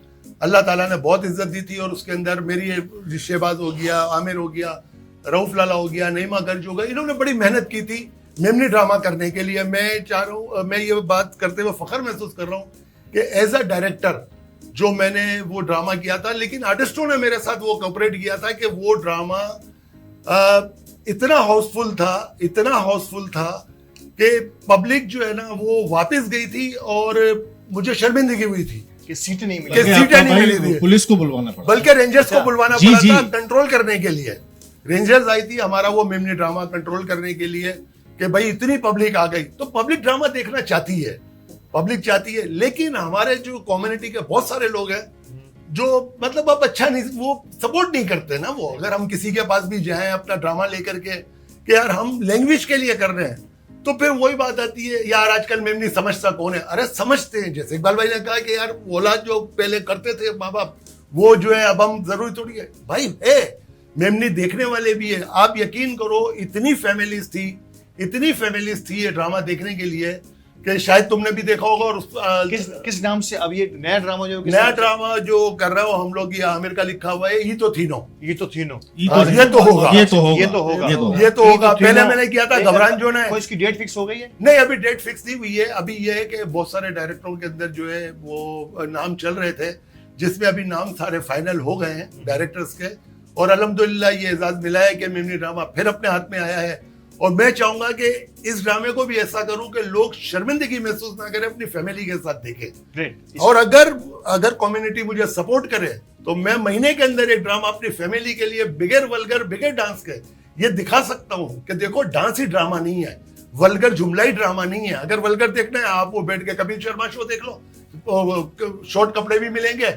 अल्लाह ताला ने बहुत इज्जत दी थी और उसके अंदर मेरी शहबाज हो गया, आमिर हो गया, रऊफ लाला हो गया, नईमा गर्ज हो गया, इन्होंने बड़ी मेहनत की थी मेमनी ड्रामा करने के लिए। मैं चाह रहा हूँ, मैं ये बात करते हुए फख्र महसूस कर रहा हूँ कि एज अ डायरेक्टर जो मैंने वो ड्रामा किया था, लेकिन आर्टिस्टों ने मेरे साथ वो कोऑपरेट किया था कि वो ड्रामा इतना हाउसफुल था कि पब्लिक जो है ना वो वापस गई थी और मुझे शर्मिंदगी हुई थी कि सीटें नहीं कि मिली। सीटें नहीं मिली थी, पुलिस को बुलवाना पड़ा, बल्कि रेंजर्स को बुलवाना जी, पड़ा जी। था कंट्रोल करने के लिए। रेंजर्स आई थी हमारा वो मेमनी ड्रामा कंट्रोल करने के लिए कि भाई इतनी पब्लिक आ गई, तो पब्लिक ड्रामा देखना चाहती है, पब्लिक चाहती है। लेकिन हमारे जो कम्युनिटी के बहुत सारे लोग हैं जो मतलब अब अच्छा नहीं, वो सपोर्ट नहीं करते ना। वो अगर हम किसी के पास भी जाएं अपना ड्रामा लेकर के कि यार हम लैंग्वेज के लिए कर रहे हैं, तो फिर वही बात आती है, यार आजकल मेमनी समझता कौन है। अरे समझते हैं, जैसे इकबाल भाई ने कहा कि यार औलाद जो पहले करते थे माँ बाप, वो जो है अब हम जरूरी थोड़ी है भाई है, मेमनी देखने वाले भी है। आप यकीन करो इतनी फैमिलीज थी ये ड्रामा देखने के लिए कि शायद तुमने भी देखा होगा। और किस नाम से अब ये नया ड्रामा नया ड्रामा जो कर रहे हो हम लोग, ये आमिर का लिखा हुआ है, ये तो थी नो, ये तो ये तो होगा। पहले मैंने किया था घबरान जो है, इसकी डेट फिक्स हो गई है? नहीं अभी डेट फिक्स नहीं हुई है। अभी ये है कि बहुत सारे डायरेक्टरों के अंदर जो है वो नाम चल रहे थे, जिसमें अभी नाम सारे फाइनल हो गए हैं डायरेक्टर्स के। और अल्हम्दुलिल्लाह ये एजाज मिला है कि मेमनी ड्रामा फिर अपने हाथ में आया है। और मैं चाहूंगा कि इस ड्रामे को भी ऐसा करूं कि लोग शर्मिंदगी महसूस ना करें, अपनी फैमिली के साथ देखें। और अगर कम्युनिटी मुझे सपोर्ट करे तो मैं महीने के अंदर एक ड्रामा अपनी फैमिली के लिए बिगर वल्गर बिगर डांस के ये दिखा सकता हूं कि देखो डांस ही ड्रामा नहीं है, वल्गर जुमला ही ड्रामा नहीं है। अगर वल्गर देखना है आप वो बैठ के कपिल शर्मा शो देख लो, शॉर्ट कपड़े भी मिलेंगे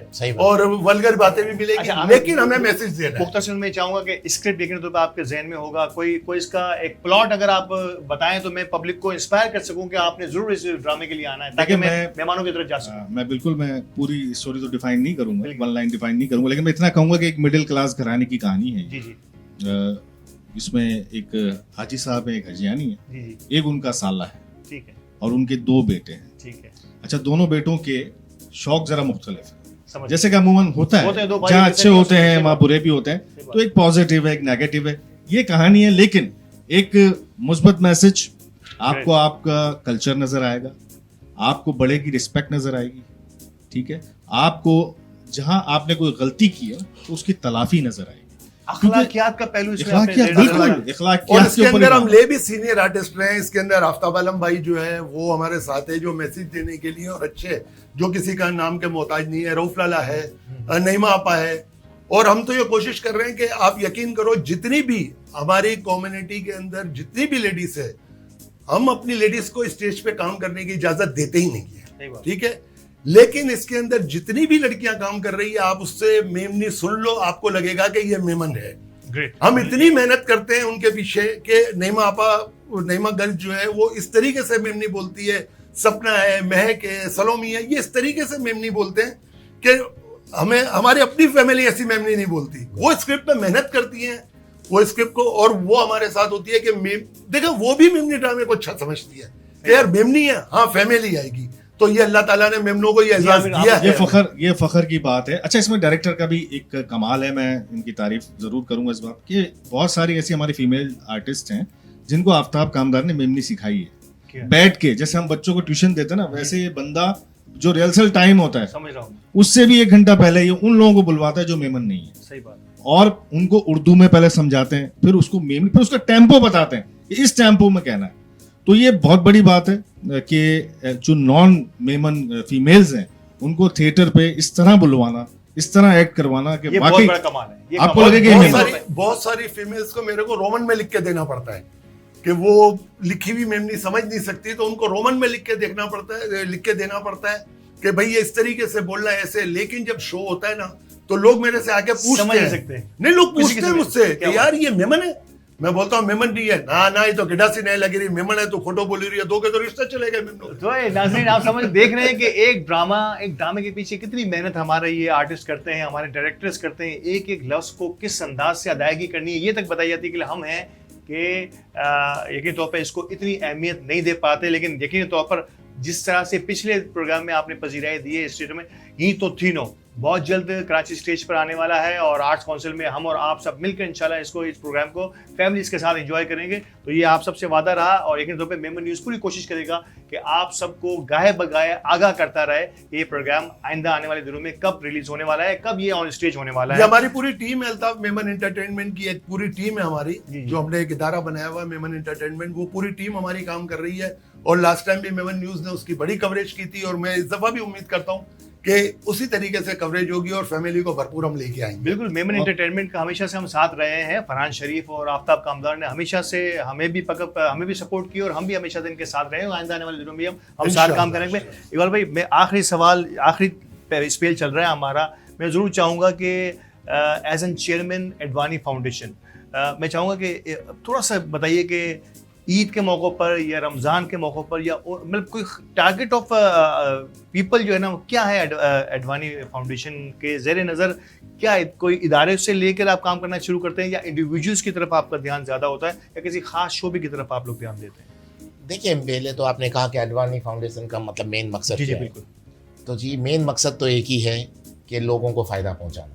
और वल्गर बातें भी मिलेंगी। अच्छा, लेकिन हमें मैसेज देना है। मुख्तसर में चाहूंगा कि स्क्रिप्ट देखने तो आपके जहन में होगा कोई इसका एक प्लॉट अगर आप बताएं तो मैं पब्लिक को इंस्पायर कर सकूं कि आपने जरूर इस ड्रामे के लिए आना है, ताकि मैं मेहमानों की तरफ जा सकूं। मैं पूरी स्टोरी तो डिफाइन नहीं करूंगा, वन लाइन डिफाइन नहीं करूंगा, लेकिन मैं इतना कहूंगा कि एक मिडिल क्लास घराने की कहानी है। जी। इसमें एक हाजी साहब है, एक हजियानी है, एक उनका साला है, ठीक है, और उनके 2 बेटे हैं। ठीक है। अच्छा, दोनों बेटों के शौक जरा मुख्तलिफ है, समझ जैसे कि अमूमन होता है, जहाँ अच्छे होते हैं वहाँ बुरे भी होते हैं। तो एक पॉजिटिव है, एक नेगेटिव है, ये कहानी है। लेकिन एक मुस्बत मैसेज आपको, आपका कल्चर नजर आएगा, आपको बड़े की रिस्पेक्ट नजर आएगी, ठीक है, आपको जहां आपने कोई गलती की है तो उसकी तलाफी नजर आएगी। अखलाकियात का पहलू इसमें और इसके अंदर हम ले भी सीनियर आर्टिस्ट रहे हैं। इसके अंदर आफ्ताब आलम भाई जो है वो हमारे साथ है, जो मैसेज देने के लिए और अच्छे, जो किसी का नाम के मोहताज नहीं है। रऊफ लाला है, नईमा आपा है। और हम तो ये कोशिश कर रहे हैं कि आप यकीन करो जितनी भी हमारी कम्युनिटी के अंदर जितनी भी लेडीज है, हम अपनी लेडीज को स्टेज पे काम करने की इजाजत देते ही नहीं है, ठीक है। लेकिन इसके अंदर जितनी भी लड़कियां काम कर रही है, आप उससे मेमनी सुन लो, आपको लगेगा कि ये मेमन है। हम इतनी मेहनत करते हैं उनके पीछे कि नईमा गर्ज जो है वो इस तरीके से मेमनी बोलती है, सपना है, महक है, सलोमी है, ये इस तरीके से मेमनी बोलते हैं कि हमें हमारी अपनी फैमिली ऐसी मेमनी नहीं बोलती। वो स्क्रिप्ट पे मेहनत करती हैं, वो स्क्रिप्ट को, और वो हमारे साथ होती है कि देखो वो भी मेमनी ड्रामे को अच्छा समझती है कि यार मेमनी है, हाँ फैमिली आएगी। तो ये अल्लाह ताला ने मेमनों को ये एजाज दिया है। ये फखर की बात है। अच्छा, इसमें डायरेक्टर का भी एक कमाल है, मैं इनकी तारीफ जरूर करूंगा इस बात कि बहुत सारी ऐसी हमारी फीमेल आर्टिस्ट हैं जिनको आफ्ताब कामदार ने मेमनी सिखाई है, बैठ के। जैसे हम बच्चों को ट्यूशन देते हैं ना, वैसे ये बंदा जो रिहर्सल टाइम होता है, समझ रहा हूं, उससे भी 1 घंटा पहले ये उन लोगों को बुलवाता है जो मेमन नहीं है। सही बात। और उनको उर्दू में पहले समझाते हैं, फिर उसको मेमनी, फिर उसका टेम्पो बताते हैं, इस टेम्पो में कहना है। तो ये बहुत बड़ी बात है कि जो नॉन मेमन फीमेल्स हैं उनको थिएटर पे इस तरह बुलवाना इस तरह एक्ट करवाना कि ये बहुत वाकई बड़ा कमाल है, ये आपको कमाल लगे कि है। ये बहुत सारी फीमेल्स को मेरे को रोमन में लिख के देना पड़ता है कि वो लिखी हुई मेमनी समझ नहीं सकती, तो उनको रोमन में लिख के देखना पड़ता है, लिख के देना पड़ता है कि भाई ये इस तरीके से बोलना है ऐसे। लेकिन जब शो होता है ना तो लोग मेरे से आके पूछते समझ नहीं हैं, सकते। नहीं लोग किसी पूछते हैं किसी मुझसे क्या कि यार ये मेमन है। मैं बोलता हूँ मेमन नहीं है, ना ना ये तो गिडासी नहीं लगी रही, मेमन है तो खोटो बोली रही है, दो के तो रिश्ता चलेगा मेमन। तो ये नाज़रीन आप समझ देख रहे हैं कि एक ड्रामे के पीछे कितनी मेहनत हमारे ये आर्टिस्ट करते हैं, हमारे डायरेक्टर्स करते हैं। एक एक लफ्ज़ को किस अंदाज से अदायगी करनी है ये तक बताई जाती है कि हम हैं कि यकीनी तौर पर इसको इतनी अहमियत नहीं दे पाते। लेकिन यकीनी तौर पर जिस तरह से पिछले प्रोग्राम में आपने पजीराई दी है स्टेट में, ये तो थी नो बहुत जल्द कराची स्टेज पर आने वाला है और आर्ट्स काउंसिल में हम और आप सब मिलकर इंशाल्लाह इस प्रोग्राम को फैमिलीज के साथ एंजॉय करेंगे। तो ये आप सबसे वादा रहा और यकीन तौर पे मेमन न्यूज़ पूरी कोशिश करेगा कि आप सबको गाहे बगाए आगाह करता रहे कि ये प्रोग्राम आइंदा आने वाले दिनों में कब रिलीज होने वाला है, कब ये ऑन स्टेज होने वाला ये है। हमारी पूरी टीम है, अल्ताफ मेमन एंटरटेनमेंट की एक पूरी टीम है हमारी, जो हमने एक इदारा बनाया हुआ है मेमन एंटरटेनमेंट, वो पूरी टीम हमारी काम कर रही है। और लास्ट टाइम भी मेमन न्यूज़ ने उसकी बड़ी कवरेज की थी और मैं इस दफा भी उम्मीद करता हूँ कि उसी तरीके से कवरेज होगी और फैमिली को भरपूर हम लेके आएंगे। बिल्कुल, मेमन एंटरटेनमेंट का हमेशा से हम साथ रहे हैं। फरहान शरीफ और आफ्ताब कामदार ने हमेशा से हमें भी सपोर्ट की और हम भी हमेशा से इनके साथ रहे हैं। आइंदा आने वाले दिनों में हम साथ काम करेंगे। इकबाल भाई, मैं आखिरी सवाल, आखिरी स्पेल चल रहा है हमारा, मैं ज़रूर चाहूँगा कि as an chairman Advani foundation मैं चाहूँगा कि थोड़ा सा बताइए कि ईद के मौक़ों पर या रमज़ान के मौक़ों पर या मतलब कोई टारगेट ऑफ पीपल जो है ना क्या है एडवानी फाउंडेशन के ज़ेर नज़र, क्या कोई इदारे से लेकर आप काम करना शुरू करते हैं या इंडिविजुअल्स की तरफ आपका ध्यान ज़्यादा होता है या किसी खास शोबे की तरफ आप लोग ध्यान देते हैं? देखिए, पहले तो आपने कहा कि एडवानी फाउंडेशन का मतलब मेन मकसद जी क्या है? बिल्कुल। तो जी मेन मकसद तो एक ही है कि लोगों को फ़ायदा पहुंचाना,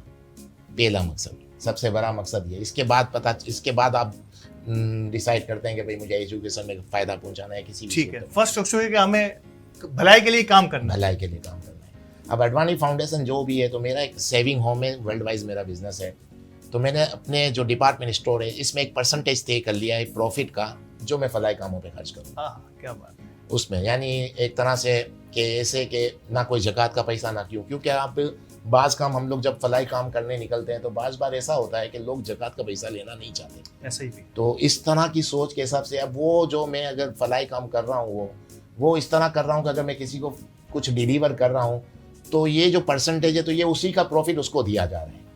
पहला मकसद, सबसे बड़ा मकसद ये। इसके बाद आप डिसाइड करते हैं कि भाई मुझे एजुकेशन में फ़ायदा पहुंचाना है किसी भी, ठीक है। फर्स्ट ऑप्शन है कि हमें भलाई के लिए काम करना है। भलाई के लिए काम करना है। अब एडवानी फाउंडेशन जो भी है, तो मेरा एक सेविंग होम है, वर्ल्ड वाइज मेरा बिजनेस है। तो मैंने अपने जो डिपार्टमेंट स्टोर है इसमें एक परसेंटेज तय कर लिया है प्रॉफिट का, जो मैं फलाई कामों पे खर्च करूँ। हाँ, क्या बात है। उसमें यानी एक तरह से कि ऐसे कि ना कोई ज़कात का पैसा ना क्योंकि आप बाज़ काम हम लोग जब फलाई काम करने निकलते हैं तो बाज़ बार ऐसा होता है कि लोग ज़कात का पैसा लेना नहीं चाहते। ऐसा ही भी। तो इस तरह की सोच के हिसाब से अब वो जो मैं अगर फलाई काम कर रहा हूँ वो इस तरह कर रहा हूँ कि अगर मैं किसी को कुछ डिलीवर कर रहा हूँ तो ये जो परसेंटेज है तो ये उसी का प्रॉफिट उसको दिया जा रहा है।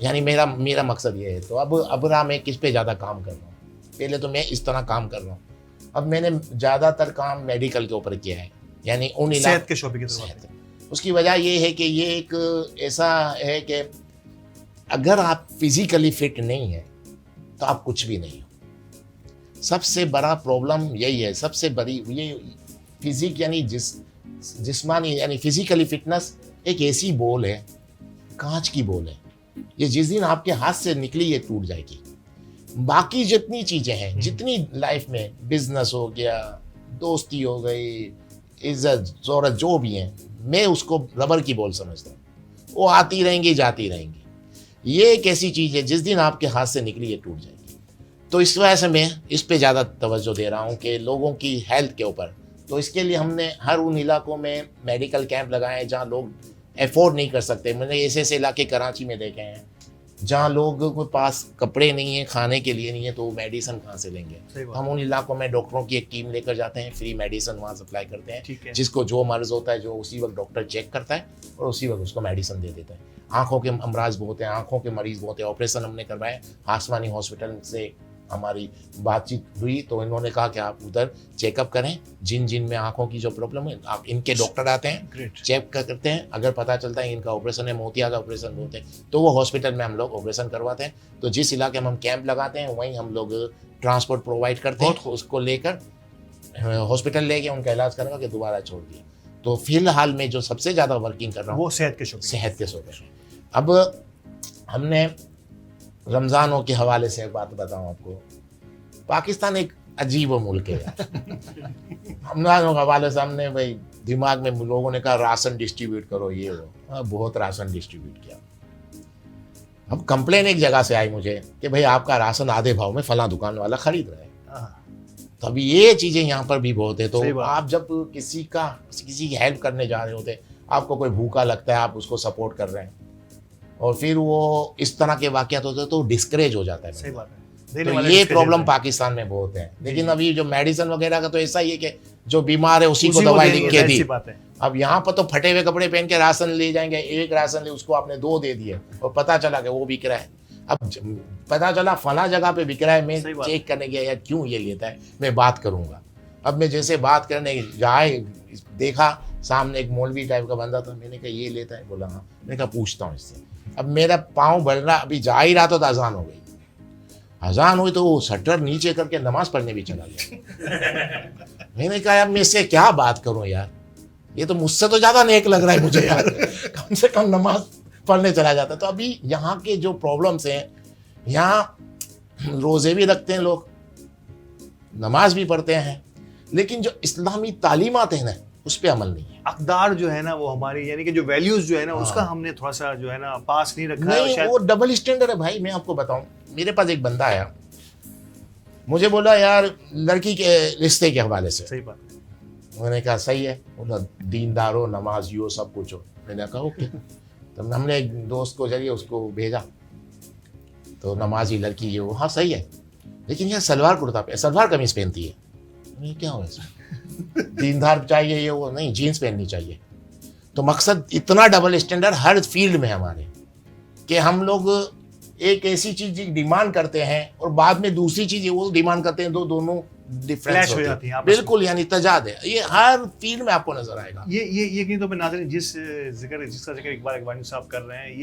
यानी मेरा मकसद ये है। तो अब रहा मैं किस पे ज़्यादा काम कर रहा हूँ। पहले तो मैं इस तरह काम कर रहा हूँ, अब मैंने ज़्यादातर काम मेडिकल के ऊपर किया है, यानी उन सेहत के शोबे की तरफ। उसकी वजह ये है कि ये एक ऐसा है कि अगर आप फिजिकली फिट नहीं है तो आप कुछ भी नहीं हो। सबसे बड़ा प्रॉब्लम यही है, सबसे बड़ी ये फिजिक यानी जिस्मानी यानी फिजिकली फिटनेस एक ऐसी बॉल है, कांच की बॉल है, ये जिस दिन आपके हाथ से निकली ये टूट जाएगी। बाकी जितनी चीज़ें हैं, जितनी लाइफ में बिजनेस हो गया, दोस्ती हो गई, इज्जत शोहरत जो भी है, मैं उसको रबर की बॉल समझता हूँ। वो आती रहेंगी जाती रहेंगी। ये एक ऐसी चीज़ है जिस दिन आपके हाथ से निकली ये टूट जाएगी। तो इस वजह से मैं इस पे ज़्यादा तवज्जो दे रहा हूँ कि लोगों की हेल्थ के ऊपर। तो इसके लिए हमने हर उन इलाकों में मेडिकल कैंप लगाए हैं जहाँ लोग अफोर्ड नहीं कर सकते। मैंने ऐसे इलाके कराची में देखे हैं जहाँ लोगों के पास कपड़े नहीं है, खाने के लिए नहीं है, तो वो मेडिसिन कहाँ से लेंगे। हम उन इलाकों में डॉक्टरों की एक टीम लेकर जाते हैं, फ्री मेडिसिन वहाँ सप्लाई करते हैं। जिसको जो मर्ज होता है जो उसी वक्त डॉक्टर चेक करता है और उसी वक्त उसको मेडिसिन दे देता है। आँखों के अमराज बहुत हैं, आँखों के मरीज़ बहुत हैं। ऑपरेशन हमने करवाए, आसमानी हॉस्पिटल से हमारी बातचीत हुई तो इन्होंने कहा कि आप उधर चेकअप करें, जिन में आँखों की जो प्रॉब्लम है आप इनके डॉक्टर आते हैं, चेक करते हैं। अगर पता चलता है इनका ऑपरेशन है, मोतिया का ऑपरेशन होते हैं, तो वो हॉस्पिटल में हम लोग ऑपरेशन करवाते हैं। तो जिस इलाके में हम कैंप लगाते हैं वहीं हम लोग ट्रांसपोर्ट प्रोवाइड करते हैं, उसको लेकर हॉस्पिटल ले गए, उनका इलाज करवा के दोबारा छोड़ दिया। तो फिलहाल में जो सबसे ज़्यादा वर्किंग कर रहा हूँ वो सेहत के शोबे। अब हमने रमज़ानों के हवाले से एक बात बताऊं आपको, पाकिस्तान एक अजीब मुल्क है यार। रमज़ानों के हवाले से हमने भाई दिमाग में लोगों ने कहा राशन डिस्ट्रीब्यूट करो, ये वो, बहुत राशन डिस्ट्रीब्यूट किया। अब कंप्लेन एक जगह से आई मुझे कि भाई आपका राशन आधे भाव में फलां दुकान वाला खरीद रहा है। तो अभी ये चीज़ें यहाँ पर भी बहुत है। तो आप जब किसी की हेल्प करने जा रहे होते, आपको कोई भूखा लगता है, आप उसको सपोर्ट कर रहे हैं, और फिर वो इस तरह के वाक़यात होते हैं तो डिस्करेज हो जाता है। सही बात है। तो देने वाले ये discourage प्रॉब्लम होते हैं। पाकिस्तान में बहुत है। लेकिन अभी जो मेडिसिन वगैरह का तो ऐसा ही है कि जो बीमार है उसी को उसी को दवाई देंगे, लिख के जाहिर दी। सी बात है। अब यहाँ पर तो फटे हुए कपड़े पहन के राशन ले जाएंगे, एक राशन ले उसको आपने 2 दे दिए और पता चला कि वो बिक रहा है। अब पता चला फला जगह पे बिक रहा है, मैं सही बात। चेक करने गया यार क्यों ये लेता है, मैं बात करूंगा। अब मैं जैसे बात करने जाए देखा सामने एक मौलवी टाइप का बंदा था, मैंने कहा ये लेता है, बोला हाँ। मैंने कहा पूछता हूँ इससे। अब मेरा पाँव बढ़ रहा, अभी जा ही रहा तो अजान हो गई। अजान हुई तो वो शटर नीचे करके नमाज पढ़ने भी चला गया। मैंने कहा यार मैं इससे क्या बात करूं यार, ये तो मुझसे तो ज़्यादा नेक लग रहा है मुझे यार। कम से कम नमाज पढ़ने चला जाता। तो अभी यहाँ के जो प्रॉब्लम्स हैं, यहाँ रोज़े भी रखते हैं लोग, नमाज भी पढ़ते हैं, लेकिन जो इस्लामी तालीमात है ना उस पर अमल नहीं है। अकदार जो है ना वो हमारी, यानी कि जो वैल्यूज जो है ना उसका हमने थोड़ा सा जो है ना पास नहीं रखा है। और नहीं, शायद वो डबल स्टैंडर्ड है भाई। मैं आपको बताऊं, मेरे पास एक बंदा आया, मुझे बोला यार लड़की के रिश्ते के हवाले से। सही बात। मैंने कहा सही है, बोला दीनदार हो, नमाज हो, सब कुछ हो। मैंने कहा ओके। तो हमने एक दोस्त को जरिए उसको भेजा, तो नमाजी लड़की है वो, हाँ सही है, लेकिन यार सलवार कुर्ता पे सलवार कमीज पहनती है। मैंने क्या हो इसमें, दीनदार चाहिए ये वो, नहीं जीन्स पहननी चाहिए। तो मकसद इतना डबल स्टैंडर्ड हर फील्ड में हमारे, कि हम लोग एक ऐसी चीज डिमांड करते हैं और बाद में दूसरी चीज वो डिमांड करते हैं, दोनों डिफरेंस Clash हो होते हैं। जाती हैं आपस में। बिल्कुल, यानी तजाद है, ये हर फील्ड में आपको नजर आएगा। ये कहीं तो मैं नाज़रीन जिसका जिक्र इकबाल अकबानी साहब कर रहे हैं,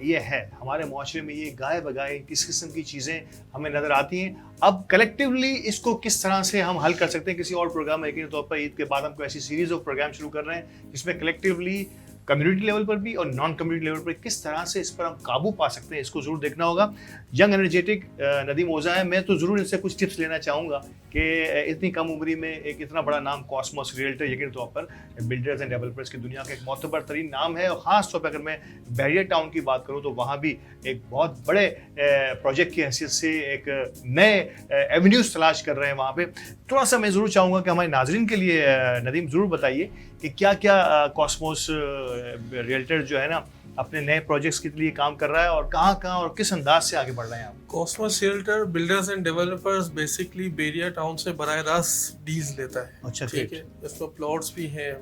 ये है हमारे माशरे में, ये गाय बगाए किस किस्म की चीज़ें हमें नज़र आती हैं। अब कलेक्टिवली इसको किस तरह से हम हल कर सकते हैं, किसी और प्रोग्राम में यकीनी तौर पर ईद के बाद हम कोई ऐसी सीरीज ऑफ प्रोग्राम शुरू कर रहे हैं जिसमें कलेक्टिवली कम्युनिटी लेवल पर भी और नॉन कम्युनिटी लेवल पर किस तरह से इस पर हम काबू पा सकते हैं, इसको जरूर देखना होगा। यंग एनर्जेटिक नदीम ओझा है, मैं तो ज़रूर इनसे कुछ टिप्स लेना चाहूँगा कि इतनी कम उम्री में एक इतना बड़ा नाम कॉस्मोस रियल्टर यकीन तौर पर बिल्डर्स एंड डेवलपर्स की दुनिया का एक मोतबर तरीन नाम है, और ख़ास तौर पर अगर मैं बैरियर टाउन की बात करूँ तो वहाँ भी एक बहुत बड़े प्रोजेक्ट की हैसियत से एक नए एवेन्यूज़ तलाश कर रहे हैं वहाँ पर। थोड़ा सा मैं ज़रूर चाहूँगा कि हमारे नाजरीन के लिए नदीम ज़रूर बताइए कि क्या क्या कॉस्मोस रियल्टर जो है ना अपने नए प्रोजेक्ट्स के लिए काम कर रहा है और कहाँ और किस अंदाज से आगे बढ़ रहे हैं आप। Cosmos shelter builders and developers basically बेरिया टाउन से बराह रास्त डील्स लेता है। अच्छा, ठीक है, इसमें प्लॉट्स भी हैं,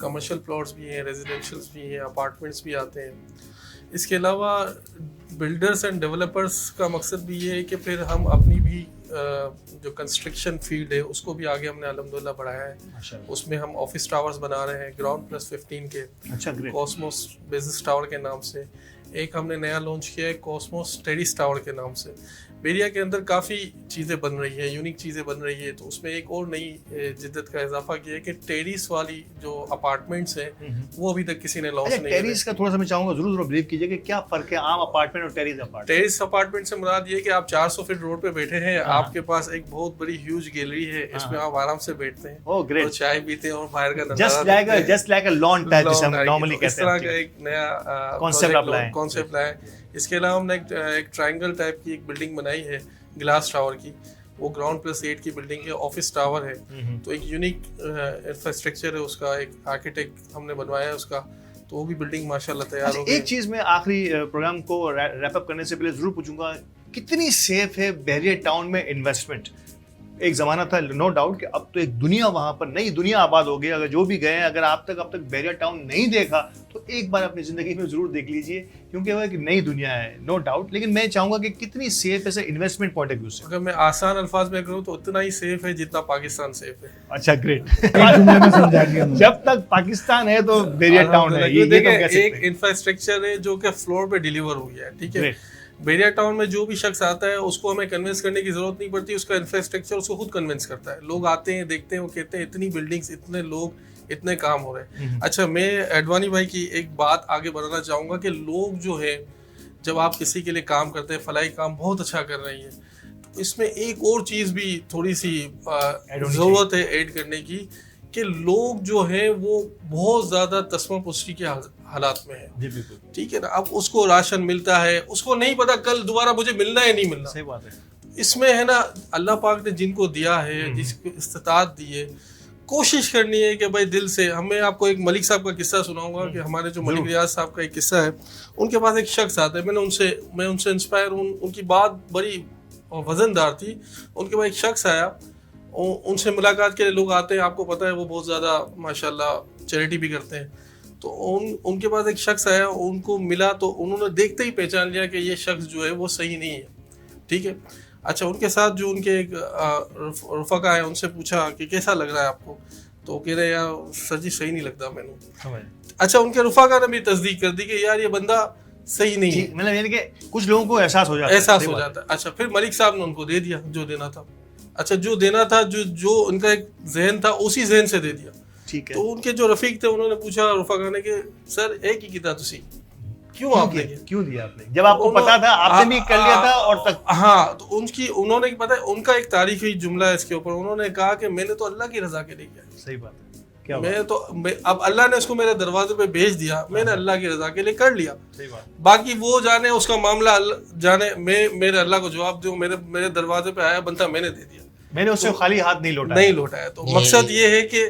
कमर्शियल प्लॉट्स भी हैं, रेजिडेंशियल्स भी हैं, अपार्टमेंट्स भी आते हैं। इसके अलावा बिल्डर्स एंड डेवलपर्स का मकसद भी ये है कि फिर हम अपनी भी जो कंस्ट्रक्शन फील्ड है उसको भी आगे हमने अल्हम्दुलिल्लाह बढ़ाया है। उसमें हम ऑफिस टावर्स बना रहे हैं ग्राउंड+15 के, अच्छा ग्रेट, कॉस्मोस बिजनेस टावर के नाम से। एक हमने नया लॉन्च किया है कॉस्मोस टेरिस टावर के नाम से। बेरिया के अंदर काफ़ी चीज़ें बन रही हैं, यूनिक चीज़ें बन रही है, तो उसमें एक और नई जिद्दत का इजाफा किया है कि टेरिस वाली जो अपार्टमेंट्स हैं वो अभी तक किसी ने लॉन्च नहीं किया। टेरिस का थोड़ा सा मैं चाहूँगा जरूर ब्रीफ कीजिए कि क्या फ़र्क है आम अपार्टमेंट और टेरिस अपार्टमेंट। टेरिस अपार्टमेंट से मुराद ये कि आप 400 फीट रोड पे बैठे हैं, आपके पास एक बहुत बड़ी ह्यूज गैलरी है, इसमें आप आराम से बैठते हैं और चाय पीते हैं और बाहर का नजारा जस्ट लाइक अ लॉन टाइप जिसे हम नॉर्मली कहते हैं। इस तरह का एक नया कॉन्सेप्ट लाए। इसके अलावा हमने एक ट्रायंगल टाइप की एक बिल्डिंग बनाई है ग्लास टावर की, वो ग्राउंड+8 की बिल्डिंग है, ऑफिस टावर है। तो एक यूनिक इंफ्रास्ट्रक्चर है उसका, एक आर्किटेक्ट हमने बनवाया है उसका, तो वो भी बिल्डिंग माशाल्लाह तैयार हो गई। एक चीज़ मैं आखिरी प्रोग्राम को रैप अप करने से पहले जरूर पूछूंगा, कितनी सेफ है बैरियर टाउन में इन्वेस्टमेंट? एक ज़माना था नो डाउट कि अब तो एक दुनिया वहाँ पर नई दुनिया आबाद हो गई। अगर जो भी गए हैं, अगर अब तक बैरियर टाउन नहीं देखा तो एक बार अपनी ज़िंदगी में ज़रूर देख लीजिए, क्योंकि वो एक नई दुनिया है नो डाउट। लेकिन मैं चाहूँगा कि कितनी सेफ है इन्वेस्टमेंट पॉइंट ऑफ व्यू से? अगर मैं आसान अल्फाज में करूँ तो उतना ही सेफ है जितना पाकिस्तान सेफ है। अच्छा ग्रेट। जब तक पाकिस्तान है तो बैरियर टाउन है। एक इंफ्रास्ट्रक्चर है जो कि फ्लोर पे डिलीवर हो गया है, ठीक है। बैरिया टाउन में जो भी शख्स आता है उसको हमें कन्विंस करने की जरूरत नहीं पड़ती, उसका इंफ्रास्ट्रक्चर उसको खुद कन्विंस करता है। लोग आते हैं, देखते हैं, वो कहते हैं इतनी बिल्डिंग्स, इतने लोग, इतने काम हो रहे हैं। अच्छा, मैं एडवानी भाई की एक बात आगे बढ़ाना चाहूँगा कि लोग जो है जब आप किसी के लिए काम करते हैं, फलाई काम बहुत अच्छा कर रही है, तो इसमें एक और चीज़ भी थोड़ी सी ज़रूरत है ऐड करने की, कि लोग जो है वो बहुत ज़्यादा तस्मा पुष्टि के हालात में है, ठीक है ना। अब उसको राशन मिलता है, उसको नहीं पता कल दोबारा मुझे मिलना है नहीं मिलना। सही बात है। इसमें है ना, अल्लाह पाक ने जिनको दिया है, जिसको इस्तिताअत दी है, कोशिश करनी है कि भाई दिल से। हमें आपको एक मलिक साहब का किस्सा सुनाऊंगा कि हमारे जो मलिक रियाज साहब का एक किस्सा है, उनके पास एक शख्स आता है, मैं उनसे इंस्पायर हूँ, उनकी बात बड़ी वजनदार थी। उनके पास एक शख्स आया, उनसे मुलाकात के लिए लोग आते हैं, आपको पता है वो बहुत ज़्यादा माशाल्लाह चैरिटी भी करते हैं। तो उनके पास एक शख्स आया, उनको मिला तो उन्होंने देखते ही पहचान लिया कि ये शख्स जो है वो सही नहीं है, ठीक है। अच्छा, उनके साथ जो उनके एक रफ़का है, उनसे पूछा कि कैसा लग रहा है आपको, तो कह रहे यार सर जी सही नहीं लगता मैंने। अच्छा, उनके रफ़का ने भी तस्दीक कर दी कि यार ये बंदा सही नहीं है, मतलब यानी कि कुछ लोगों को एहसास हो जाता है। अच्छा, फिर मलिक साहब ने उनको दे दिया जो देना था। अच्छा, जो देना था, जो उनका एक जहन था, उसी जहन से दे दिया, ठीक है। तो उनके जो रफीक थे उन्होंने पूछा रफ़का ने कि सर एक ही किताब तुसी क्यों दिया आपने, जब आपको पता था, आपने भी कर लिया था और तक। हाँ, तो उन्होंने पता है, उनका एक तारीफी जुमला है इसके ऊपर, उन्होंने कहा कि मैंने तो अल्लाह की रजा के लिए किया। सही बात है, क्या अब अल्लाह ने इसको मेरे दरवाजे पे भेज दिया, मैंने अल्लाह की रजा के लिए कर लिया। सही बात। बाकी वो जाने उसका मामला जाने, मैं मेरे अल्लाह को जवाब दूं, मेरे दरवाजे पे आया बंदा, मैंने दे दिया, मैंने उससे खाली हाथ नहीं लौटाया। तो मकसद ये है कि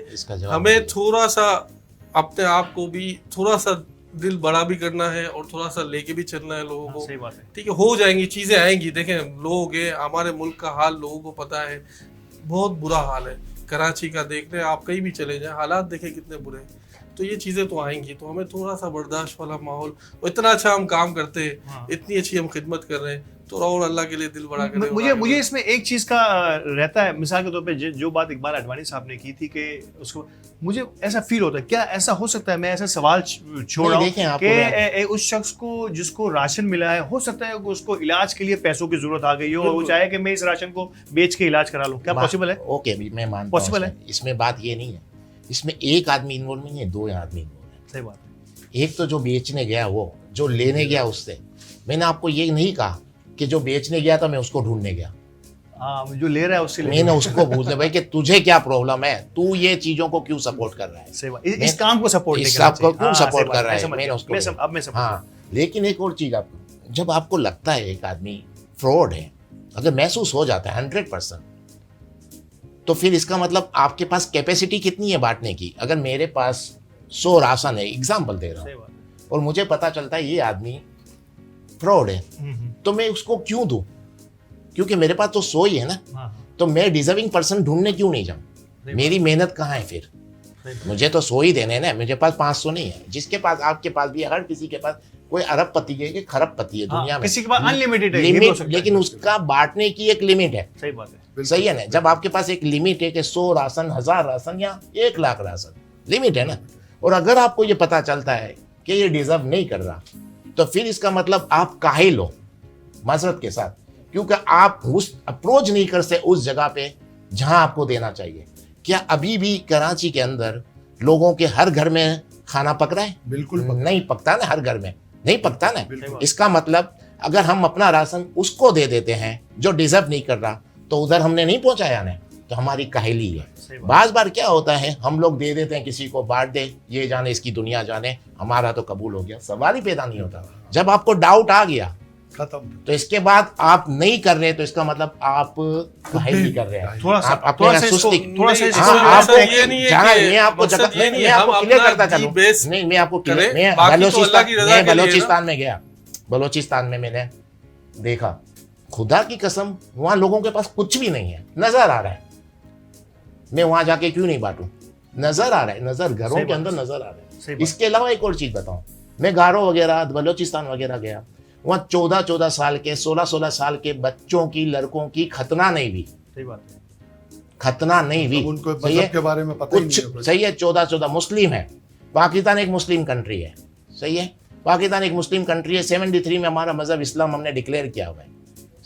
हमें थोड़ा सा अपने आप को भी थोड़ा सा दिल बड़ा भी करना है और थोड़ा सा लेके भी चलना है लोगों को। सही बात है। ठीक है, हो जाएंगी चीजें, आएंगी। देखें, लोग हैं, हमारे मुल्क का हाल लोगों को पता है, बहुत बुरा हाल है। कराची का देख रहे हैं आप, कहीं भी चले जाएं, हालात देखें कितने बुरे हैं। तो ये चीज़ें तो आएंगी, तो हमें थोड़ा सा बर्दाश्त वाला माहौल, इतना अच्छा हम काम करते हैं, इतनी अच्छी हम खिदमत कर रहे हैं, तो और अल्लाह के लिए दिल बड़ा करें। मुझे इसमें एक चीज़ का रहता है, मिसाल के तौर पे जो बात इकबाल अडवाणी साहब ने की थी कि उसको, मुझे ऐसा फील होता है, क्या ऐसा हो सकता है, मैं ऐसा सवाल छोड़ रहा हूँ कि उस शख्स को जिसको राशन मिला है, हो सकता है कि उसको इलाज के लिए पैसों की जरूरत आ गई हो, वो चाहे कि मैं इस राशन को बेच के इलाज करा लूँ, क्या पॉसिबल है? ओके, मैं मानता हूँ पॉसिबल है। इसमें बात ये नहीं है, इसमें एक आदमी इन्वॉल्व नहीं है, दो आदमी इन्वॉल्व है। सही बात है। एक तो जो बेचने गया, वो जो लेने गया उससे, मैंने आपको ये नहीं कहा कि जो बेचने गया था मैं उसको ढूंढने गया। जो ले रहा है उससे मैंने उसको पूछा, भाई कि तुझे क्या प्रॉब्लम है, तू ये चीजों को क्यों सपोर्ट कर रहा है, सही बात, इस काम को सपोर्ट इस काम को क्यों सपोर्ट कर रहा है, मैंने उसको। हाँ, लेकिन एक और चीज, आपको जब आपको लगता है एक आदमी फ्रॉड है, अगर महसूस हो जाता है 100%, तो फिर इसका मतलब आपके पास कैपेसिटी कितनी है बांटने की। अगर मेरे पास 100 राशन है, एग्जाम्पल दे रहा हूँ, और मुझे पता चलता है ये आदमी फ्रॉड है, तो मैं उसको क्यों दूं, क्योंकि मेरे पास तो 100 ही है ना। तो मैं डिजर्विंग पर्सन ढूंढने क्यों नहीं जाऊं, मेरी मेहनत कहाँ है फिर, मुझे तो 100 ही देने ना, मुझे पास 500 नहीं है। जिसके पास, आपके पास भी, हर किसी के पास, कोई अरबपति है कि खरबपति है दुनिया में, किसी के पास अनलिमिटेड है, लिमिट, लेकिन उसका बांटने की एक लिमिट है। सही बात है, सही है ना। जब आपके पास एक लिमिट है कि 100 राशन, 1000 राशन या 1 लाख राशन, लिमिट है ना, और अगर आपको ये पता चलता है कि ये डिजर्व नहीं कर रहा, तो फिर इसका मतलब आप काहिल हो, माजरत के साथ, क्योंकि आप उस अप्रोच नहीं कर सकते उस जगह पे जहां आपको देना चाहिए। क्या अभी भी कराची के अंदर लोगों के हर घर में खाना पक रहा है? बिल्कुल नहीं पकता ना, हर घर में नहीं पकता ना। इसका मतलब अगर हम अपना राशन उसको दे देते हैं जो डिजर्व नहीं कर रहा, तो उधर हमने नहीं पहुंचाया ना, तो हमारी काहिली है। बार बार क्या होता है, हम लोग दे देते हैं किसी को, बांट दे, ये जाने इसकी दुनिया जाने, हमारा तो कबूल हो गया, सवाल ही पैदा नहीं होता। जब आपको डाउट आ गया खत्म, तो इसके बाद आप नहीं कर रहे, तो इसका मतलब आप काहिली कर रहे हैं, थोड़ा सा आप अपने सुस्ती, मैं आपको क्लियर करता चलूं, नहीं मैं आपको मैं बलोचिस्तान में गया, बलोचिस्तान में मैंने देखा, खुदा की कसम, वहां लोगों के पास कुछ भी नहीं है, नजर आ रहा है। मैं वहां जाके क्यों नहीं बांटूं, नजर आ रहा है, नजर घरों के अंदर नजर आ रहा है। इसके अलावा एक और चीज बताऊं, मैं गारो वगैरह, बलोचिस्तान वगैरह गया, वहाँ 14-14 साल के, 16-16 साल के बच्चों की, लड़कों की खतना नहीं हुई। सही बात है, खतना नहीं हुई, उनको मजहब के बारे में पता ही नहीं है। सही है, 14-14 मुस्लिम है, पाकिस्तान एक मुस्लिम कंट्री है, सही है, पाकिस्तान एक मुस्लिम कंट्री है, 73 में हमारा मजहब इस्लाम हमने डिक्लेयर किया हुआ है,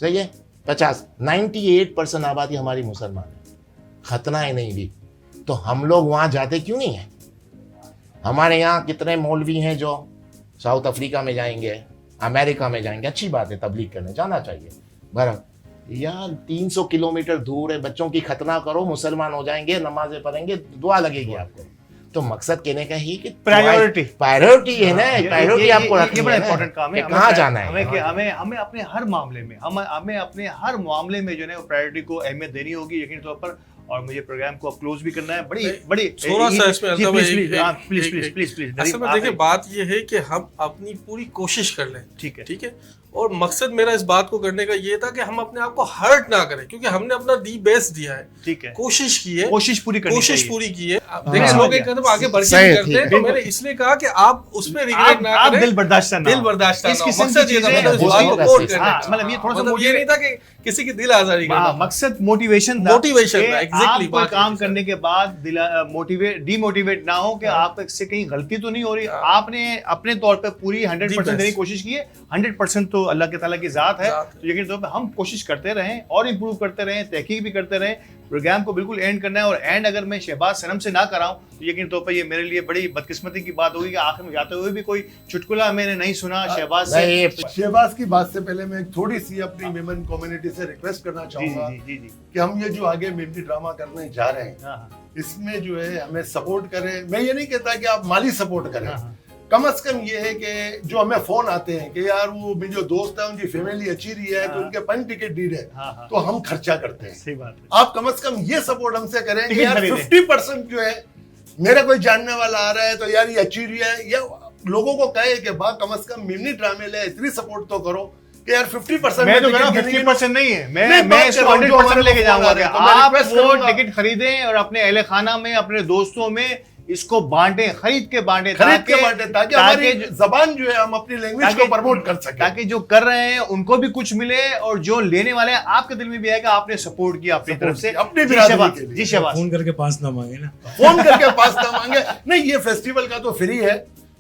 सही है, 98% आबादी हमारी मुसलमान है, खतना ही नहीं हुई, तो हम लोग वहाँ जाते क्यों नहीं है? हमारे यहाँ कितने मौलवी हैं जो साउथ अफ्रीका में जाएंगे, अमेरिका में जाएंगे, अच्छी बात है, तबलीग करने जाना चाहिए, बराबर यार 300 किलोमीटर दूर है, बच्चों की खतना करो, मुसलमान हो जाएंगे, नमाजें पढ़ेंगे, दुआ लगेगी आपको। तो मकसद कहने का ही कि प्रायोरिटी है ना, प्रायोरिटी आपको रखनी है, ये बड़ा इंपॉर्टेंट काम है, कहाँ जाना है, हमें अपने हर मामले में, हमें अपने हर मामले में जो है प्रायोरिटी को अहमियत देनी होगी, यकीनी तौर पर। और मुझे प्रोग्राम को क्लोज भी करना है। बड़ी बड़ी थोड़ा सा इसमें अल्ताफ भाई, प्लीज असल में देखिए बात ये है कि हम अपनी पूरी कोशिश कर लें, ठीक है। और मकसद मेरा इस बात को करने का ये था कि हम अपने आप को हर्ट ना करें, क्योंकि हमने अपना दी बेस्ट दिया है, ठीक है, कोशिश की है, कोशिश पूरी की है। देखिए लोग एक कदम आगे बढ़ के नहीं करते हैं, तो मैंने इसलिए कहा कि आप उसमें रिग्रेट ना करें, दिल बर्दाश्त ना मकसद ये था, मतलब इस बात को कोट करने का। मतलब ये थोड़ा सा मतलब ये नहीं था कि किसी की दिल आजारी करना, मकसद मोटिवेशन था, एग्जैक्टली कोई काम करने के बाद डीमोटिवेट ना हो कि आप से कहीं गलती तो नहीं हो रही, आपने अपने तौर पे पूरी 100% देने की कोशिश की है। 100% तो अल्लाह के ताला की जात है, तो यकीन तौर पे हम कोशिश करते रहें और इम्प्रूव करते रहें, तहकीक भी करते रहें। प्रोग्राम को बिल्कुल एंड करना है, और एंड अगर मैं शहबाज सनम से ना कराऊं तो यकीन तौर पर ये मेरे लिए बड़ी बदकिस्मती की बात होगी कि आखिर में जाते हुए भी कोई चुटकुला मैंने नहीं सुना शहबाज से। शहबाज की बात से पहले मैं थोड़ी सी अपनी मेमन कम्युनिटी से रिक्वेस्ट करना चाहूंगा कि हम ये जो आगे मेमनी ड्रामा करने जा रहे हैं, इसमें जो है हमें सपोर्ट करें। मैं ये नहीं कहता कि आप माली सपोर्ट करें, कम से कम ये है कि जो हमें फोन आते हैं कि यार वो मेरी जो दोस्त है उनकी फैमिली अच्छी रही है, तो उनके 5 टिकट डीड है, तो हम खर्चा करते हैं। सही बात है। आप कम से कम ये सपोर्ट हमसे करें कि यार 50% जो है मेरा कोई जानने वाला आ रहा है तो यार ये अच्छी रही है, या लोगों को कहे कि बा कम से कम मिनी ड्रामे ले इतनी सपोर्ट तो करो कि यार 50%। मैं तो कह रहा हूं 50% नहीं है, मैं इसको 100% लेके जाऊंगा। आप वो टिकट खरीदें और अपने अहले खाना में, अपने दोस्तों में इसको बांटें, खरीद के बांटें, ताकि हमारी जबान जो है हम अपनी लैंग्वेज को प्रमोट कर सकें, ताकि जो कर रहे हैं उनको भी कुछ मिले, और जो लेने वाले हैं आपके दिल में भी आएगा आपने सपोर्ट किया अपनी तरफ से, अपनी जी शहबाज। फोन करके पास ना मांगे ना, फोन करके पास ना मांगे। नहीं, ये फेस्टिवल का तो फ्री है,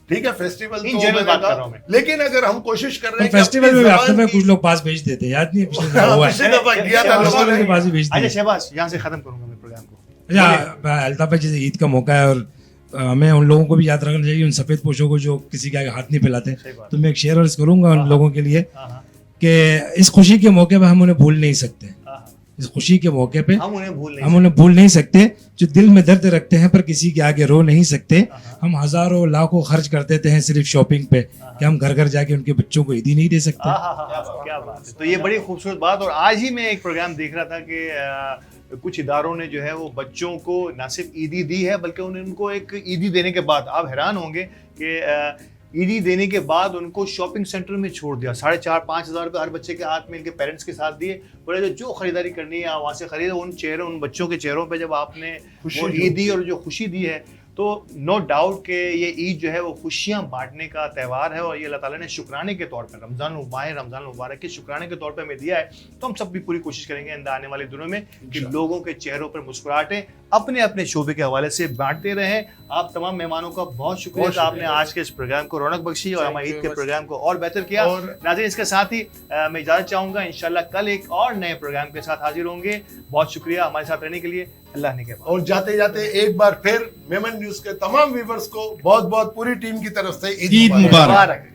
ठीक है, फेस्टिवल इन जनरल बात कर रहा हूं मैं। लेकिन अगर हम कोशिश कर रहे हैं फेस्टिवल में हफ्ते में कुछ लोग पास भेज देते हैं, याद नहीं पिछले दफा हुआ है, पास ही भेज अच्छा दिए। शहबाज यहाँ से खत्म करूंगा मैं प्रोग्राम को। अच्छा अल्ताफ भाई, जैसे ईद का मौका है और हमें उन लोगों को भी याद रखना चाहिए, उन सफेद पोशों को जो किसी के आगे हाथ नहीं फैलाते, तो मैं एक शेयर अर्ज करूंगा उन लोगों के लिए कि इस खुशी के मौके पर हम उन्हें भूल नहीं सकते। इस खुशी के मौके पे हम उन्हें भूल नहीं सकते जो दिल में दर्द रखते हैं पर किसी के आगे रो नहीं सकते। हम हजारों लाखों खर्च कर देते हैं सिर्फ शॉपिंग पे, कि हम घर घर जाके उनके बच्चों को ईदी नहीं दे सकते। क्या बात है। तो ये बड़ी खूबसूरत बात। और आज ही मैं एक प्रोग्राम देख रहा था कि कुछ इदारों ने जो है वो बच्चों को ना सिर्फ ईदी दी है, बल्कि उनको एक ईदी देने के बाद आप हैरान होंगे कि ईदी देने के बाद उनको शॉपिंग सेंटर में छोड़ दिया। 4,500-5 हज़ार रुपये हर बच्चे के हाथ में इनके पेरेंट्स के साथ दिए, बोले जो खरीदारी करनी है वहाँ से खरीदो। उन बच्चों के चेहरों पे जब आपने वो ईदी और जो खुशी दी है, तो नो डाउट कि ये ईद जो है वो खुशियाँ बांटने का त्यौहार है, और ये अल्लाह ताला ने शुक्राने के तौर पर रमज़ान मुबारक के शुक्राने के तौर पर हमें दिया है। तो हम सब भी पूरी कोशिश करेंगे आने वाले दिनों में कि लोगों के चेहरों पर मुस्कुराहटें अपने अपने शोबे के हवाले से बांटते रहें। आप तमाम मेहमानों का बहुत शुक्रिया कि आपने आज के इस प्रोग्राम को रौनक बख्शी और हमारे ईद के प्रोग्राम को और बेहतर किया। और नाज़रीन, इसके साथ ही मैं इजाज़त चाहूँगा, इंशाल्लाह कल एक और नए प्रोग्राम के साथ हाजिर होंगे। बहुत शुक्रिया हमारे साथ रहने के लिए। अल्लाह ने के बाद। और जाते जाते एक बार फिर मेमन न्यूज़ के तमाम व्यूअर्स को बहुत बहुत पूरी टीम की तरफ से ईद मुबारक।